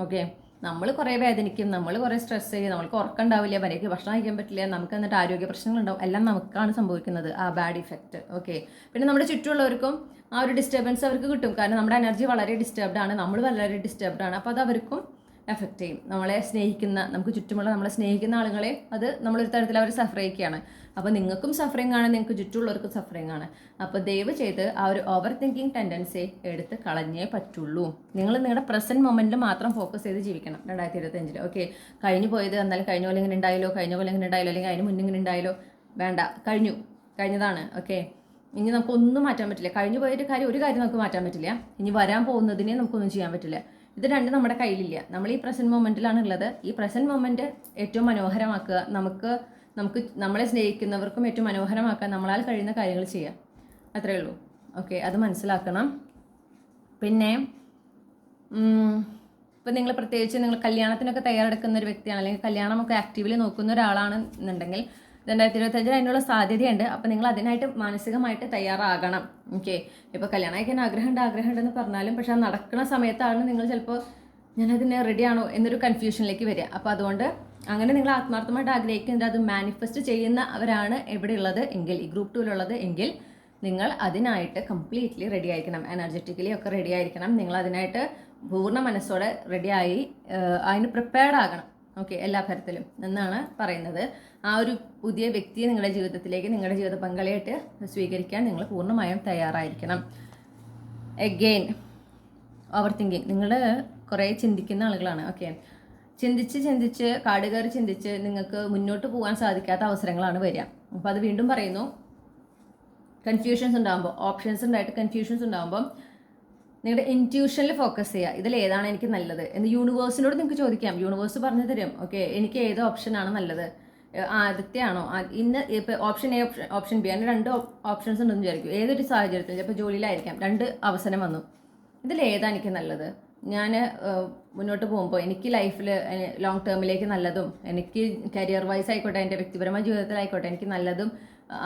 ഓക്കെ, നമ്മൾ കുറേ വേദനിക്കും, നമ്മൾ കുറേ സ്ട്രെസ് ചെയ്യും, നമ്മൾക്ക് ഉറക്കം ഉണ്ടാവില്ല, മര്യാദയ്ക്ക് ഭക്ഷണം കഴിക്കാൻ പറ്റില്ല, നമുക്ക് എന്നിട്ട് ആരോഗ്യ പ്രശ്നങ്ങളുണ്ടാവും, എല്ലാം നമുക്കാണ് സംഭവിക്കുന്നത് ആ ബാഡ് ഇഫക്റ്റ്. ഓക്കെ, പിന്നെ നമ്മുടെ ചുറ്റുമുള്ളവർക്കും ആ ഒരു ഡിസ്റ്റർബൻസ് അവർക്ക് കിട്ടും. കാരണം നമ്മുടെ എനർജി വളരെ ഡിസ്റ്റർബ്ഡ് ആണ്, നമ്മൾ വളരെ ഡിസ്റ്റർബ്ഡ് ആണ്. അപ്പോൾ അത് അവർക്കും എഫക്റ്റ് ചെയ്യും. നമ്മളെ സ്നേഹിക്കുന്ന, നമുക്ക് ചുറ്റുമുള്ള നമ്മളെ സ്നേഹിക്കുന്ന ആളുകളെ അത് നമ്മളൊരു തരത്തിൽ അവർ സഫർ ചെയ്യിക്കുകയാണ്. അപ്പോൾ നിങ്ങൾക്കും സഫറിങ് ആണ്, നിങ്ങൾക്ക് ചുറ്റുമുള്ളവർക്കും സഫറിങ് ആണ്. അപ്പോൾ ദയവ് ചെയ്ത് ആ ഒരു ഓവർ തിങ്കിങ് ടെൻഡൻസി എടുത്ത് കളഞ്ഞേ പറ്റുള്ളൂ. നിങ്ങൾ നിങ്ങളുടെ പ്രസൻറ്റ് മൊമെൻറ്റിൽ മാത്രം ഫോക്കസ് ചെയ്ത് ജീവിക്കണം 2025. ഓക്കെ, കഴിഞ്ഞു പോയത് എന്നാലും കഴിഞ്ഞ പോലെ ഇങ്ങനെ ഉണ്ടായാലോ, കഴിഞ്ഞ പോലെ ഇങ്ങനെ ഉണ്ടായാലോ, അല്ലെങ്കിൽ അതിന് മുന്നേ ഇങ്ങനെ ഉണ്ടായാലോ, വേണ്ട, കഴിഞ്ഞതാണ്. ഓക്കെ, ഇനി നമുക്കൊന്നും മാറ്റാൻ പറ്റില്ല. കഴിഞ്ഞു പോയൊരു കാര്യം, ഒരു കാര്യം നമുക്ക് മാറ്റാൻ പറ്റില്ല. ഇനി വരാൻ പോകുന്നതിനെ നമുക്കൊന്നും ചെയ്യാൻ പറ്റില്ല. ഇത് രണ്ടും നമ്മുടെ കയ്യിലില്ല. നമ്മൾ ഈ പ്രസൻറ്റ് മൊമെൻറ്റിലാണ് ഉള്ളത്. ഈ പ്രസൻറ്റ് മൊമെൻറ്റ് ഏറ്റവും മനോഹരമാക്കുക, നമുക്ക് നമ്മളെ സ്നേഹിക്കുന്നവർക്കും ഏറ്റവും മനോഹരമാക്കാൻ നമ്മളാൽ കഴിയുന്ന കാര്യങ്ങൾ ചെയ്യാം. അത്രയേ ഉള്ളൂ. ഓക്കെ, അത് മനസ്സിലാക്കണം. പിന്നെ ഇപ്പം നിങ്ങൾ പ്രത്യേകിച്ച് നിങ്ങൾ കല്യാണത്തിനൊക്കെ തയ്യാറെടുക്കുന്ന ഒരു വ്യക്തിയാണ്, അല്ലെങ്കിൽ കല്യാണമൊക്കെ ആക്റ്റീവ്ലി നോക്കുന്ന ഒരാളാണ് എന്നുണ്ടെങ്കിൽ 2025 അതിനുള്ള സാധ്യതയുണ്ട്. അപ്പോൾ നിങ്ങൾ അതിനായിട്ട് മാനസികമായിട്ട് തയ്യാറാകണം. ഓക്കെ, ഇപ്പോൾ കല്യാണം കഴിക്കാൻ ആഗ്രഹമുണ്ടെന്ന് പറഞ്ഞാലും പക്ഷെ അത് നടക്കുന്ന സമയത്താണ് നിങ്ങൾ ചിലപ്പോൾ ഞാനതിന് റെഡിയാണോ എന്നൊരു കൺഫ്യൂഷനിലേക്ക് വരിക. അപ്പോൾ അതുകൊണ്ട് അങ്ങനെ നിങ്ങൾ ആത്മാർത്ഥമായിട്ട് ആഗ്രഹിക്കുന്നത് അത് മാനിഫെസ്റ്റ് ചെയ്യുന്നവരാണ് എവിടെയുള്ളത് എങ്കിൽ, ഈ ഗ്രൂപ്പ് 2-ലുള്ളത് എങ്കിൽ നിങ്ങൾ അതിനായിട്ട് കംപ്ലീറ്റ്ലി റെഡി ആയിരിക്കണം. എനർജറ്റിക്കലി ഒക്കെ റെഡി ആയിരിക്കണം. നിങ്ങൾ അതിനായിട്ട് പൂർണ്ണ മനസ്സോടെ റെഡിയായി അതിന് പ്രിപ്പയർഡ് ആകണം. ഓക്കെ, എല്ലാ തരത്തിലും എന്നാണ് പറയുന്നത്. ആ ഒരു പുതിയ വ്യക്തിയെ നിങ്ങളുടെ ജീവിതത്തിലേക്ക്, നിങ്ങളുടെ ജീവിത പങ്കാളിയായിട്ട് സ്വീകരിക്കാൻ നിങ്ങൾ പൂർണ്ണമായും തയ്യാറായിരിക്കണം. എഗെയിൻ ഓവർ തിങ്കിങ്, നിങ്ങൾ കുറേ ചിന്തിക്കുന്ന ആളുകളാണ്. ഓക്കെ, ചിന്തിച്ച് കാട് കയറി ചിന്തിച്ച് നിങ്ങൾക്ക് മുന്നോട്ട് പോകാൻ സാധിക്കാത്ത അവസരങ്ങളാണ് വരിക. അപ്പോൾ അത് വീണ്ടും പറയുന്നു, കൺഫ്യൂഷൻസ് ഉണ്ടാകുമ്പോൾ, ഓപ്ഷൻസ് ഉണ്ടായിട്ട് കൺഫ്യൂഷൻസ് ഉണ്ടാകുമ്പോൾ നിങ്ങളുടെ ഇൻറ്റ്യൂഷനിൽ ഫോക്കസ് ചെയ്യുക. ഇതിൽ ഏതാണ് എനിക്ക് നല്ലത് എന്ന് യൂണിവേഴ്സിനോട് നിങ്ങൾക്ക് ചോദിക്കാം. യൂണിവേഴ്സ് പറഞ്ഞു തരും. ഓക്കെ, എനിക്ക് ഏത് ഓപ്ഷനാണ് നല്ലത്, ആദ്യത്തെയാണോ, ഇന്ന് ഇപ്പോൾ ഓപ്ഷൻ എ, ഓപ്ഷൻ ബി, അങ്ങനെ 2 ഓപ്ഷൻസ് ഉണ്ടെന്ന് വിചാരിക്കും. ഏതൊരു സാഹചര്യത്തിൽ, ഇപ്പോൾ ജോലിയിലായിരിക്കാം, 2 അവസരം വന്നു, ഇതിൽ ഏതാണ് എനിക്ക് നല്ലത്, ഞാൻ മുന്നോട്ട് പോകുമ്പോൾ എനിക്ക് ലൈഫിൽ ലോങ് ടേമിലേക്ക് നല്ലതും, എനിക്ക് കരിയർ വൈസ് ആയിക്കോട്ടെ, എൻ്റെ വ്യക്തിപരമായ ജീവിതത്തിലായിക്കോട്ടെ എനിക്ക് നല്ലതും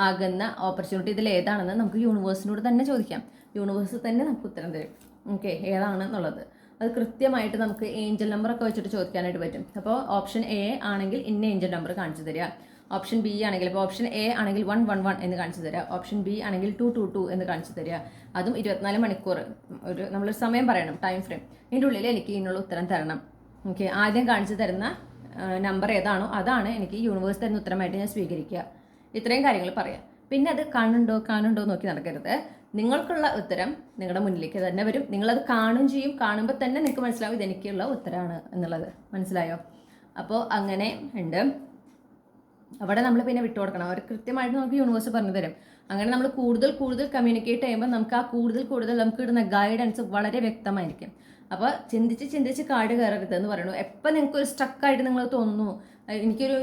ആകുന്ന ഓപ്പർച്യൂണിറ്റി ഇതിൽ ഏതാണെന്ന് നമുക്ക് യൂണിവേഴ്സിനോട് തന്നെ ചോദിക്കാം. യൂണിവേഴ്സ് തന്നെ നമുക്ക് ഉത്തരം തരും. ഓക്കെ, ഏതാണെന്നുള്ളത് അത് കൃത്യമായിട്ട് നമുക്ക് ഏഞ്ചൽ നമ്പറൊക്കെ വെച്ചിട്ട് ചോദിക്കാനായിട്ട് പറ്റും. അപ്പോൾ ഓപ്ഷൻ എ ആണെങ്കിൽ ഇന്ന ഏഞ്ചൽ നമ്പർ കാണിച്ചു തരിക, ഓപ്ഷൻ ബി ആണെങ്കിൽ, ഇപ്പോൾ ഓപ്ഷൻ എ ആണെങ്കിൽ 111 എന്ന് കാണിച്ചു തരിക, ഓപ്ഷൻ ബി ആണെങ്കിൽ 222 എന്ന് കാണിച്ചു തരിക. അതും 24 മണിക്കൂർ നമ്മളൊരു സമയം പറയണം, ടൈം ഫ്രെയിം. ഇതിൻ്റെ ഉള്ളിൽ എനിക്ക് ഇതിനുള്ള ഉത്തരം തരണം. ഓക്കെ, ആദ്യം കാണിച്ചു തരുന്ന നമ്പർ ഏതാണോ അതാണ് എനിക്ക് യൂണിവേഴ്സ് തരുന്ന ഉത്തരമായിട്ട് ഞാൻ സ്വീകരിക്കുക. ഇത്രയും കാര്യങ്ങൾ പറയാം. പിന്നെ അത് കാണുന്നുണ്ടോ നോക്കി നടക്കരുത്. നിങ്ങൾക്കുള്ള ഉത്തരം നിങ്ങളുടെ മുന്നിലേക്ക് തന്നെ വരും. നിങ്ങളത് കാണും ചെയ്യും. കാണുമ്പോൾ തന്നെ നിങ്ങൾക്ക് മനസ്സിലാവും ഇതെനിക്കുള്ള ഉത്തരമാണ് എന്നുള്ളത്. മനസ്സിലായോ? അപ്പോൾ അങ്ങനെ ഉണ്ട്. അവിടെ നമ്മൾ പിന്നെ വിട്ടുകൊടുക്കണം. അവർ കൃത്യമായിട്ട് നമുക്ക് യൂണിവേഴ്സ് പറഞ്ഞു തരും. അങ്ങനെ നമ്മൾ കൂടുതൽ കമ്മ്യൂണിക്കേറ്റ് ചെയ്യുമ്പോൾ നമുക്ക് ആ കൂടുതൽ നമുക്ക് ഇടുന്ന ഗൈഡൻസ് വളരെ വ്യക്തമായിരിക്കും. അപ്പോൾ ചിന്തിച്ച് കാട് കയറരുത് എന്ന് പറയുന്നു. എപ്പോൾ നിങ്ങൾക്കൊരു സ്റ്റക്കായിട്ട് നിങ്ങൾ തോന്നുന്നു, എനിക്കൊരു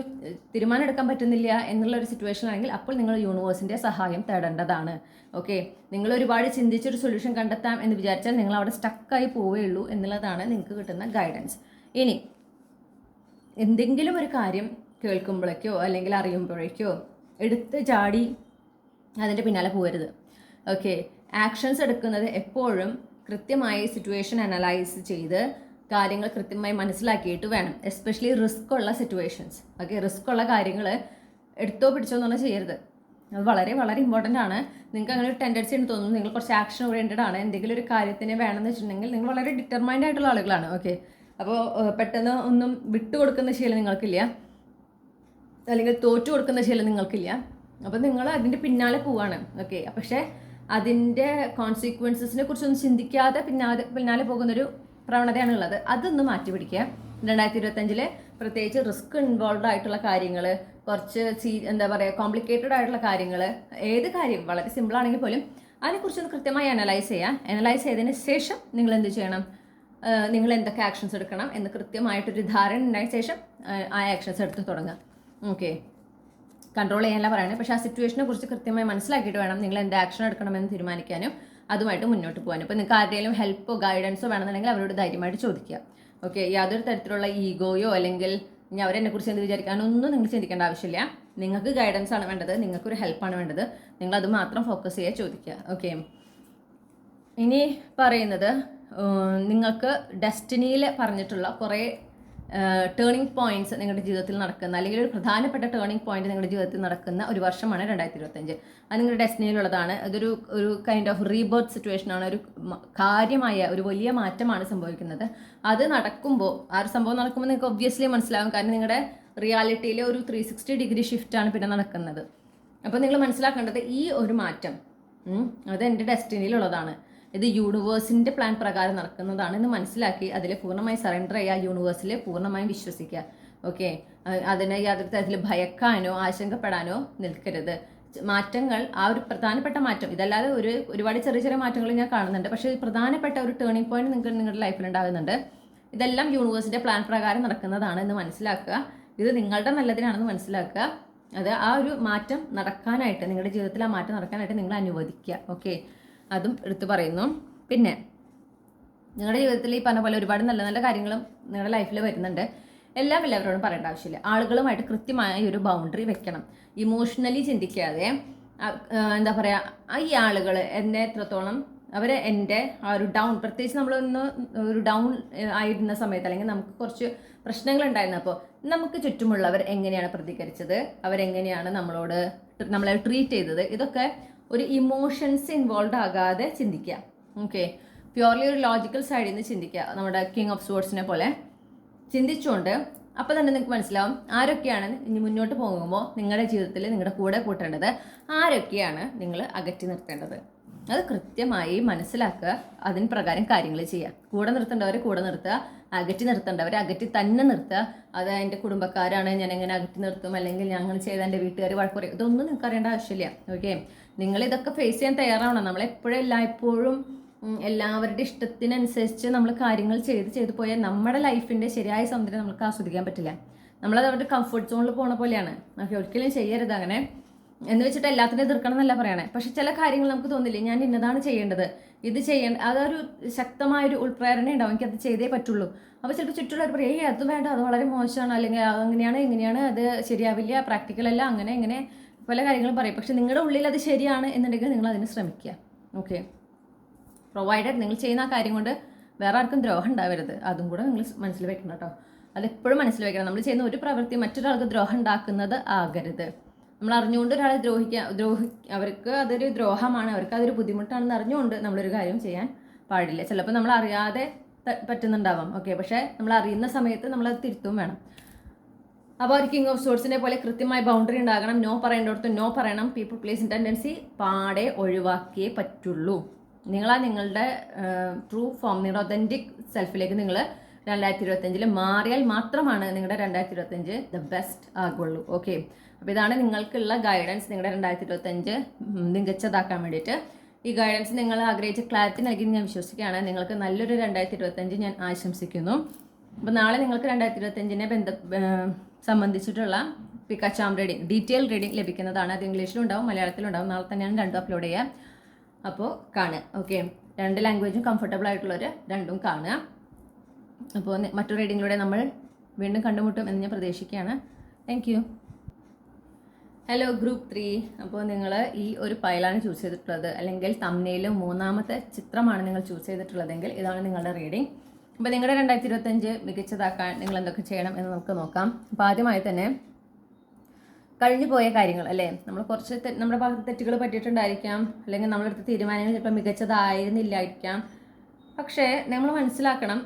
തീരുമാനം എടുക്കാൻ പറ്റുന്നില്ല എന്നുള്ളൊരു സിറ്റുവേഷൻ ആണെങ്കിൽ അപ്പോൾ നിങ്ങൾ യൂണിവേഴ്സിൻ്റെ സഹായം തേടേണ്ടതാണ്. ഓക്കെ, നിങ്ങൾ ഒരുപാട് ചിന്തിച്ചൊരു സൊല്യൂഷൻ കണ്ടെത്താം എന്ന് വിചാരിച്ചാൽ നിങ്ങൾ അവിടെ സ്റ്റക്കായി പോവുകയുള്ളൂ എന്നുള്ളതാണ് നിങ്ങൾക്ക് കിട്ടുന്ന ഗൈഡൻസ്. ഇനി എന്തെങ്കിലും ഒരു കാര്യം കേൾക്കുമ്പോഴേക്കോ അല്ലെങ്കിൽ അറിയുമ്പോഴേക്കോ എടുത്ത് ചാടി അതിൻ്റെ പിന്നാലെ പോകരുത്. ഓക്കെ, ആക്ഷൻസ് എടുക്കുന്നത് എപ്പോഴും കൃത്യമായി സിറ്റുവേഷൻ അനലൈസ് ചെയ്ത് കാര്യങ്ങൾ കൃത്യമായി മനസ്സിലാക്കിയിട്ട് വേണം. എസ്പെഷ്യലി റിസ്ക് ഉള്ള സിറ്റുവേഷൻസ്. ഓക്കെ, റിസ്ക് ഉള്ള കാര്യങ്ങൾ എടുത്തോ പിടിച്ചോ എന്നൊന്നും ചെയ്യരുത്. അത് വളരെ ഇമ്പോർട്ടൻ്റ് ആണ്. നിങ്ങൾക്ക് അങ്ങനെ ഒരു ടെൻഡൻസി എന്ന് തോന്നുന്നു, നിങ്ങൾ കുറച്ച് ആക്ഷൻ ഓറിയൻറ്റഡ് ആണ്, എന്തെങ്കിലും ഒരു കാര്യത്തിന് വേണമെന്ന് വെച്ചിട്ടുണ്ടെങ്കിൽ നിങ്ങൾ വളരെ ഡിറ്റർമൈൻഡ് ആയിട്ടുള്ള ആളുകളാണ്. ഓക്കെ, അപ്പോൾ പെട്ടെന്ന് ഒന്നും വിട്ടുകൊടുക്കുന്ന ശീലം നിങ്ങൾക്കില്ല, അല്ലെങ്കിൽ തോറ്റു കൊടുക്കുന്ന ശീലം നിങ്ങൾക്കില്ല. അപ്പോൾ നിങ്ങൾ അതിൻ്റെ പിന്നാലെ പോവാണ്. ഓക്കെ, പക്ഷേ അതിൻ്റെ കോൺസിക്വൻസസിനെ കുറിച്ചൊന്നും ചിന്തിക്കാതെ പിന്നാലെ പോകുന്നൊരു പ്രവണതയാണ് ഉള്ളത്. അതൊന്ന് മാറ്റി പിടിക്കുക. 2025 പ്രത്യേകിച്ച് റിസ്ക് ഇൻവോൾവ് ആയിട്ടുള്ള കാര്യങ്ങൾ, കുറച്ച് കോംപ്ലിക്കേറ്റഡ് ആയിട്ടുള്ള കാര്യങ്ങൾ, ഏത് കാര്യം വളരെ സിമ്പിൾ ആണെങ്കിൽ പോലും അതിനെക്കുറിച്ചൊന്ന് കൃത്യമായി അനലൈസ് ചെയ്യുക. അനലൈസ് ചെയ്തതിന് ശേഷം നിങ്ങൾ എന്ത് ചെയ്യണം, നിങ്ങൾ എന്തൊക്കെ ആക്ഷൻസ് എടുക്കണം എന്ന് കൃത്യമായിട്ടൊരു ധാരണ ഉണ്ടായ ശേഷം ആ ആക്ഷൻസ് എടുത്ത് തുടങ്ങുക. ഓക്കെ, കൺട്രോൾ ചെയ്യാനല്ല പറയുന്നത്, പക്ഷേ ആ സിറ്റുവേഷനെ കുറിച്ച് കൃത്യമായി മനസ്സിലാക്കിയിട്ട് വേണം നിങ്ങൾ എന്ത് ആക്ഷൻ എടുക്കണമെന്ന് തീരുമാനിക്കാനും അതുമായിട്ട് മുന്നോട്ട് പോകാനും. ഇപ്പോൾ നിങ്ങൾക്ക് ആരുടെയും ഹെൽപ്പോ ഗൈഡൻസോ വേണമെന്നുണ്ടെങ്കിൽ അവരോട് ധൈര്യമായിട്ട് ചോദിക്കുക. ഓക്കെ, യാതൊരു തരത്തിലുള്ള ഈഗോയോ അല്ലെങ്കിൽ ഇനി അവരെന്നെക്കുറിച്ച് എന്ത് വിചാരിക്കാനൊന്നും നിങ്ങൾ ചിന്തിക്കേണ്ട ആവശ്യമില്ല. നിങ്ങൾക്ക് ഗൈഡൻസ് ആണ് വേണ്ടത്, നിങ്ങൾക്കൊരു ഹെൽപ്പാണ് വേണ്ടത്. നിങ്ങളത് മാത്രം ഫോക്കസ് ചെയ്യുക, ചോദിക്കുക. ഓക്കെ, ഇനി പറയുന്നത് നിങ്ങൾക്ക് ഡെസ്റ്റിനിയിൽ പറഞ്ഞിട്ടുള്ള കുറേ ടേണിംഗ് പോയിന്റ്സ് നിങ്ങളുടെ ജീവിതത്തിൽ നടക്കുന്ന, അല്ലെങ്കിൽ ഒരു പ്രധാനപ്പെട്ട ടേണിംഗ് പോയിന്റ് നിങ്ങളുടെ ജീവിതത്തിൽ നടക്കുന്ന ഒരു വർഷമാണ് 2025. അത് നിങ്ങളുടെ ഡെസ്റ്റിനിയിലുള്ളതാണ്. അതൊരു കൈൻഡ് ഓഫ് റീബർത്ത് സിറ്റുവേഷൻ ആണ്. ഒരു കാര്യമായ ഒരു വലിയ മാറ്റമാണ് സംഭവിക്കുന്നത്. അത് നടക്കുമ്പോൾ, ആ ഒരു സംഭവം നടക്കുമ്പോൾ നിങ്ങൾക്ക് ഒബ്വിയസ്ലി മനസ്സിലാകും. കാരണം നിങ്ങളുടെ റിയാലിറ്റിയിലെ ഒരു 360 ഡിഗ്രി ഷിഫ്റ്റാണ് പിന്നെ നടക്കുന്നത്. അപ്പോൾ നിങ്ങൾ മനസ്സിലാക്കേണ്ടത് ഈ ഒരു മാറ്റം അത് എൻ്റെ ഡെസ്റ്റിനിയിലുള്ളതാണ്, ഇത് യൂണിവേഴ്സിൻ്റെ പ്ലാൻ പ്രകാരം നടക്കുന്നതാണ് എന്ന് മനസ്സിലാക്കി അതിൽ പൂർണ്ണമായി സറണ്ടർ ചെയ്യുക, യൂണിവേഴ്സിൽ പൂർണ്ണമായും വിശ്വസിക്കുക. ഓക്കെ, അതിനെ യാതൊരു തരത്തിൽ ഭയക്കാനോ ആശങ്കപ്പെടാനോ നിൽക്കരുത്. മാറ്റങ്ങൾ, ആ ഒരു പ്രധാനപ്പെട്ട മാറ്റം, ഇതല്ലാതെ ഒരുപാട് ചെറിയ ചെറിയ മാറ്റങ്ങൾ ഞാൻ കാണുന്നുണ്ട്, പക്ഷേ പ്രധാനപ്പെട്ട ഒരു ടേണിംഗ് പോയിന്റ് നിങ്ങൾക്ക് നിങ്ങളുടെ ലൈഫിൽ ഉണ്ടാകുന്നുണ്ട്. ഇതെല്ലാം യൂണിവേഴ്സിൻ്റെ പ്ലാൻ പ്രകാരം നടക്കുന്നതാണ് എന്ന് മനസ്സിലാക്കുക. ഇത് നിങ്ങളുടെ നല്ലതിനാണെന്ന് മനസ്സിലാക്കുക. അത് ആ ഒരു മാറ്റം നടക്കാനായിട്ട്, നിങ്ങളുടെ ജീവിതത്തിൽ ആ മാറ്റം നടക്കാനായിട്ട് നിങ്ങൾ അനുവദിക്കുക. ഓക്കെ, അതും എടുത്തു പറയുന്നു. പിന്നെ നിങ്ങളുടെ ജീവിതത്തിൽ ഈ പറഞ്ഞ പോലെ ഒരുപാട് നല്ല നല്ല കാര്യങ്ങളും നിങ്ങളുടെ ലൈഫിൽ വരുന്നുണ്ട്. എല്ലാവരോടും പറയേണ്ട ആവശ്യമില്ല. ആളുകളുമായിട്ട് കൃത്യമായ ഒരു ബൗണ്ടറി വെക്കണം. ഇമോഷണലി ചിന്തിക്കാതെ, എന്താ പറയുക, ഈ ആളുകൾ എന്നെ എത്രത്തോളം, അവർ എൻ്റെ ആ ഒരു ഡൗൺ, പ്രത്യേകിച്ച് നമ്മളൊന്ന് ഒരു ഡൗൺ ആയിരുന്ന സമയത്ത്, അല്ലെങ്കിൽ നമുക്ക് കുറച്ച് പ്രശ്നങ്ങളുണ്ടായിരുന്നപ്പോൾ നമുക്ക് ചുറ്റുമുള്ളവർ എങ്ങനെയാണ് പ്രതികരിച്ചത്, അവരെങ്ങനെയാണ് നമ്മളെ ട്രീറ്റ് ചെയ്തത്, ഇതൊക്കെ ഒരു ഇമോഷൻസ് ഇൻവോൾവ് ആകാതെ ചിന്തിക്കുക. ഓക്കെ, പ്യുവർലി ഒരു ലോജിക്കൽ സൈഡിൽ നിന്ന് ചിന്തിക്കുക. നമ്മുടെ കിങ് ഓഫ് സോർഡ്സിനെ പോലെ ചിന്തിച്ചുകൊണ്ട് അപ്പോൾ തന്നെ നിങ്ങൾക്ക് മനസ്സിലാവും ആരൊക്കെയാണ് ഇനി മുന്നോട്ട് പോകുമ്പോൾ നിങ്ങളുടെ ജീവിതത്തിൽ നിങ്ങളുടെ കൂടെ കൂട്ടേണ്ടത്, ആരൊക്കെയാണ് നിങ്ങൾ അകറ്റി നിർത്തേണ്ടത്. അത് കൃത്യമായി മനസ്സിലാക്കുക, അതിന് പ്രകാരം കാര്യങ്ങൾ ചെയ്യുക. കൂടെ നിർത്തേണ്ടവരെ കൂടെ നിർത്തുക, അകറ്റി നിർത്തേണ്ടവരെ അകറ്റി തന്നെ നിർത്തുക. അത് എൻ്റെ കുടുംബക്കാരാണ്, ഞാൻ എങ്ങനെ അകറ്റി നിർത്തും, അല്ലെങ്കിൽ ഞങ്ങൾ ചെയ്ത എൻ്റെ വീട്ടുകാർ വഴക്കുറയും, ഇതൊന്നും നിങ്ങൾക്ക് അറിയേണ്ട ആവശ്യമില്ല. ഓക്കെ, നിങ്ങൾ ഇതൊക്കെ ഫേസ് ചെയ്യാൻ തയ്യാറാവണം. നമ്മളെപ്പോഴും എല്ലായ്പ്പോഴും എല്ലാവരുടെ ഇഷ്ടത്തിനനുസരിച്ച് നമ്മൾ കാര്യങ്ങൾ ചെയ്ത് പോയാൽ നമ്മുടെ ലൈഫിൻ്റെ ശരിയായ സൗന്ദര്യം നമുക്ക് ആസ്വദിക്കാൻ പറ്റില്ല. നമ്മളത് അവരുടെ കംഫർട്ട് സോണിൽ പോണ പോലെയാണ്. ഓക്കെ, ഒരിക്കലും ചെയ്യരുത് അങ്ങനെ. എന്ന് വെച്ചിട്ട് എല്ലാത്തിനും എതിർക്കണം എന്നല്ല പറയണേ. പക്ഷെ ചില കാര്യങ്ങൾ നമുക്ക് തോന്നില്ലേ, ഞാൻ ഇന്നതാണ് ചെയ്യേണ്ടത്, ഇത് ചെയ്യേണ്ട, അതൊരു ശക്തമായൊരു ഉൾപ്രേരണ ഉണ്ടാവും, എനിക്കത് ചെയ്തേ പറ്റുള്ളൂ. അപ്പോൾ ചിലപ്പോൾ ചുറ്റുള്ളവർ പറയും, അത് വേണ്ട, അത് വളരെ മോശമാണ്, അല്ലെങ്കിൽ അങ്ങനെയാണ് ഇങ്ങനെയാണ്, അത് ശരിയാവില്ല, പ്രാക്ടിക്കൽ അല്ല, അങ്ങനെ പല കാര്യങ്ങളും പറയും. പക്ഷെ നിങ്ങളുടെ ഉള്ളിൽ അത് ശരിയാണ് എന്നുണ്ടെങ്കിൽ നിങ്ങൾ അതിന് ശ്രമിക്കുക. ഓക്കെ, പ്രൊവൈഡഡ് നിങ്ങൾ ചെയ്യുന്ന ആ കാര്യം കൊണ്ട് വേറെ ആർക്കും ദ്രോഹം ഉണ്ടാവരുത്. അതും കൂടെ നിങ്ങൾ മനസ്സിൽ വെക്കണം കേട്ടോ. അതെപ്പോഴും മനസ്സിൽ വെക്കണം. നമ്മൾ ചെയ്യുന്ന ഒരു പ്രവൃത്തി മറ്റൊരാൾക്ക് ദ്രോഹം ഉണ്ടാക്കുന്നത് ആകരുത്. നമ്മൾ അറിഞ്ഞുകൊണ്ട് ഒരാളെ അവർക്ക് അതൊരു ദ്രോഹമാണ്, അവർക്ക് അതൊരു ബുദ്ധിമുട്ടാണെന്ന് അറിഞ്ഞുകൊണ്ട് നമ്മളൊരു കാര്യം ചെയ്യാൻ പാടില്ല. ചിലപ്പോൾ നമ്മൾ അറിയാതെ പറ്റുന്നുണ്ടാവാം. ഓക്കെ, പക്ഷേ നമ്മൾ അറിയുന്ന സമയത്ത് നമ്മളത് തിരുത്തും വേണം. അപ്പോൾ ഒരു കിങ് ഓഫ് സോർഡ്സിനെ പോലെ കൃത്യമായി ബൗണ്ടറി ഉണ്ടാകണം. നോ പറയേണ്ടടുത്ത് നോ പറയണം. പീപ്പിൾ പ്ലീസിങ് ടെൻഡൻസി പാടെ ഒഴിവാക്കിയേ പറ്റുള്ളൂ. നിങ്ങളുടെ ട്രൂ ഫോം, നിങ്ങളുടെ ഒതൻറ്റിക് സെൽഫിലേക്ക് നിങ്ങൾ 2025 മാറിയാൽ മാത്രമാണ് നിങ്ങളുടെ 2025 ദ ബെസ്റ്റ് ആകുള്ളൂ. ഓക്കെ, അപ്പോൾ ഇതാണ് നിങ്ങൾക്കുള്ള ഗൈഡൻസ്. നിങ്ങളുടെ 2025 മികച്ചതാക്കാൻ വേണ്ടിയിട്ട് ഈ ഗൈഡൻസ് നിങ്ങൾ ആഗ്രഹിച്ച ക്ലാരിറ്റി നൽകി ഞാൻ വിശ്വസിക്കുകയാണ്. നിങ്ങൾക്ക് നല്ലൊരു 2025 ഞാൻ ആശംസിക്കുന്നു. അപ്പോൾ നാളെ നിങ്ങൾക്ക് 2025 സംബന്ധിച്ചിട്ടുള്ള പിക്കാച്ചാം റീഡിങ്, ഡീറ്റെയിൽ റീഡിങ് ലഭിക്കുന്നതാണ്. അത് ഇംഗ്ലീഷിലും ഉണ്ടാവും, മലയാളത്തിലും ഉണ്ടാവും. നാളെ തന്നെയാണ് രണ്ടും അപ്ലോഡ് ചെയ്യുക. അപ്പോൾ കാണുക. ഓക്കെ, 2 ലാംഗ്വേജും കംഫർട്ടബിൾ ആയിട്ടുള്ളവർ രണ്ടും കാണുക. അപ്പോൾ മറ്റൊരു റീഡിങ്ങിലൂടെ നമ്മൾ വീണ്ടും കണ്ടുമുട്ടും എന്ന് ഞാൻ പ്രതീക്ഷിക്കുകയാണ്. Thank you. Hello group 3. അപ്പോൾ നിങ്ങൾ ഈ ഒരു ഫയലാണ് ചൂസ് ചെയ്തിട്ടുള്ളത്, അല്ലെങ്കിൽ തംബ്നെയിലും 3ാമത്തെ ചിത്രമാണ് നിങ്ങൾ ചൂസ് ചെയ്തിട്ടുള്ളതെങ്കിൽ ഇതാണ് നിങ്ങളുടെ റീഡിങ്. അപ്പോൾ നിങ്ങളുടെ 2025 മികച്ചതാക്കാൻ നിങ്ങൾ എന്തൊക്കെ ചെയ്യണം എന്ന് നമുക്ക് നോക്കാം. അപ്പോൾ ആദ്യമായി തന്നെ കഴിഞ്ഞു പോയ കാര്യങ്ങൾ, അല്ലേ, നമ്മൾ കുറച്ച് നമ്മുടെ ഭാഗത്ത് തെറ്റുകൾ പറ്റിയിട്ടുണ്ടായിരിക്കാം, അല്ലെങ്കിൽ നമ്മളെടുത്ത തീരുമാനങ്ങൾ ചിലപ്പോൾ മികച്ചതായിരുന്നില്ലായിരിക്കാം. പക്ഷേ നമ്മൾ മനസ്സിലാക്കണം,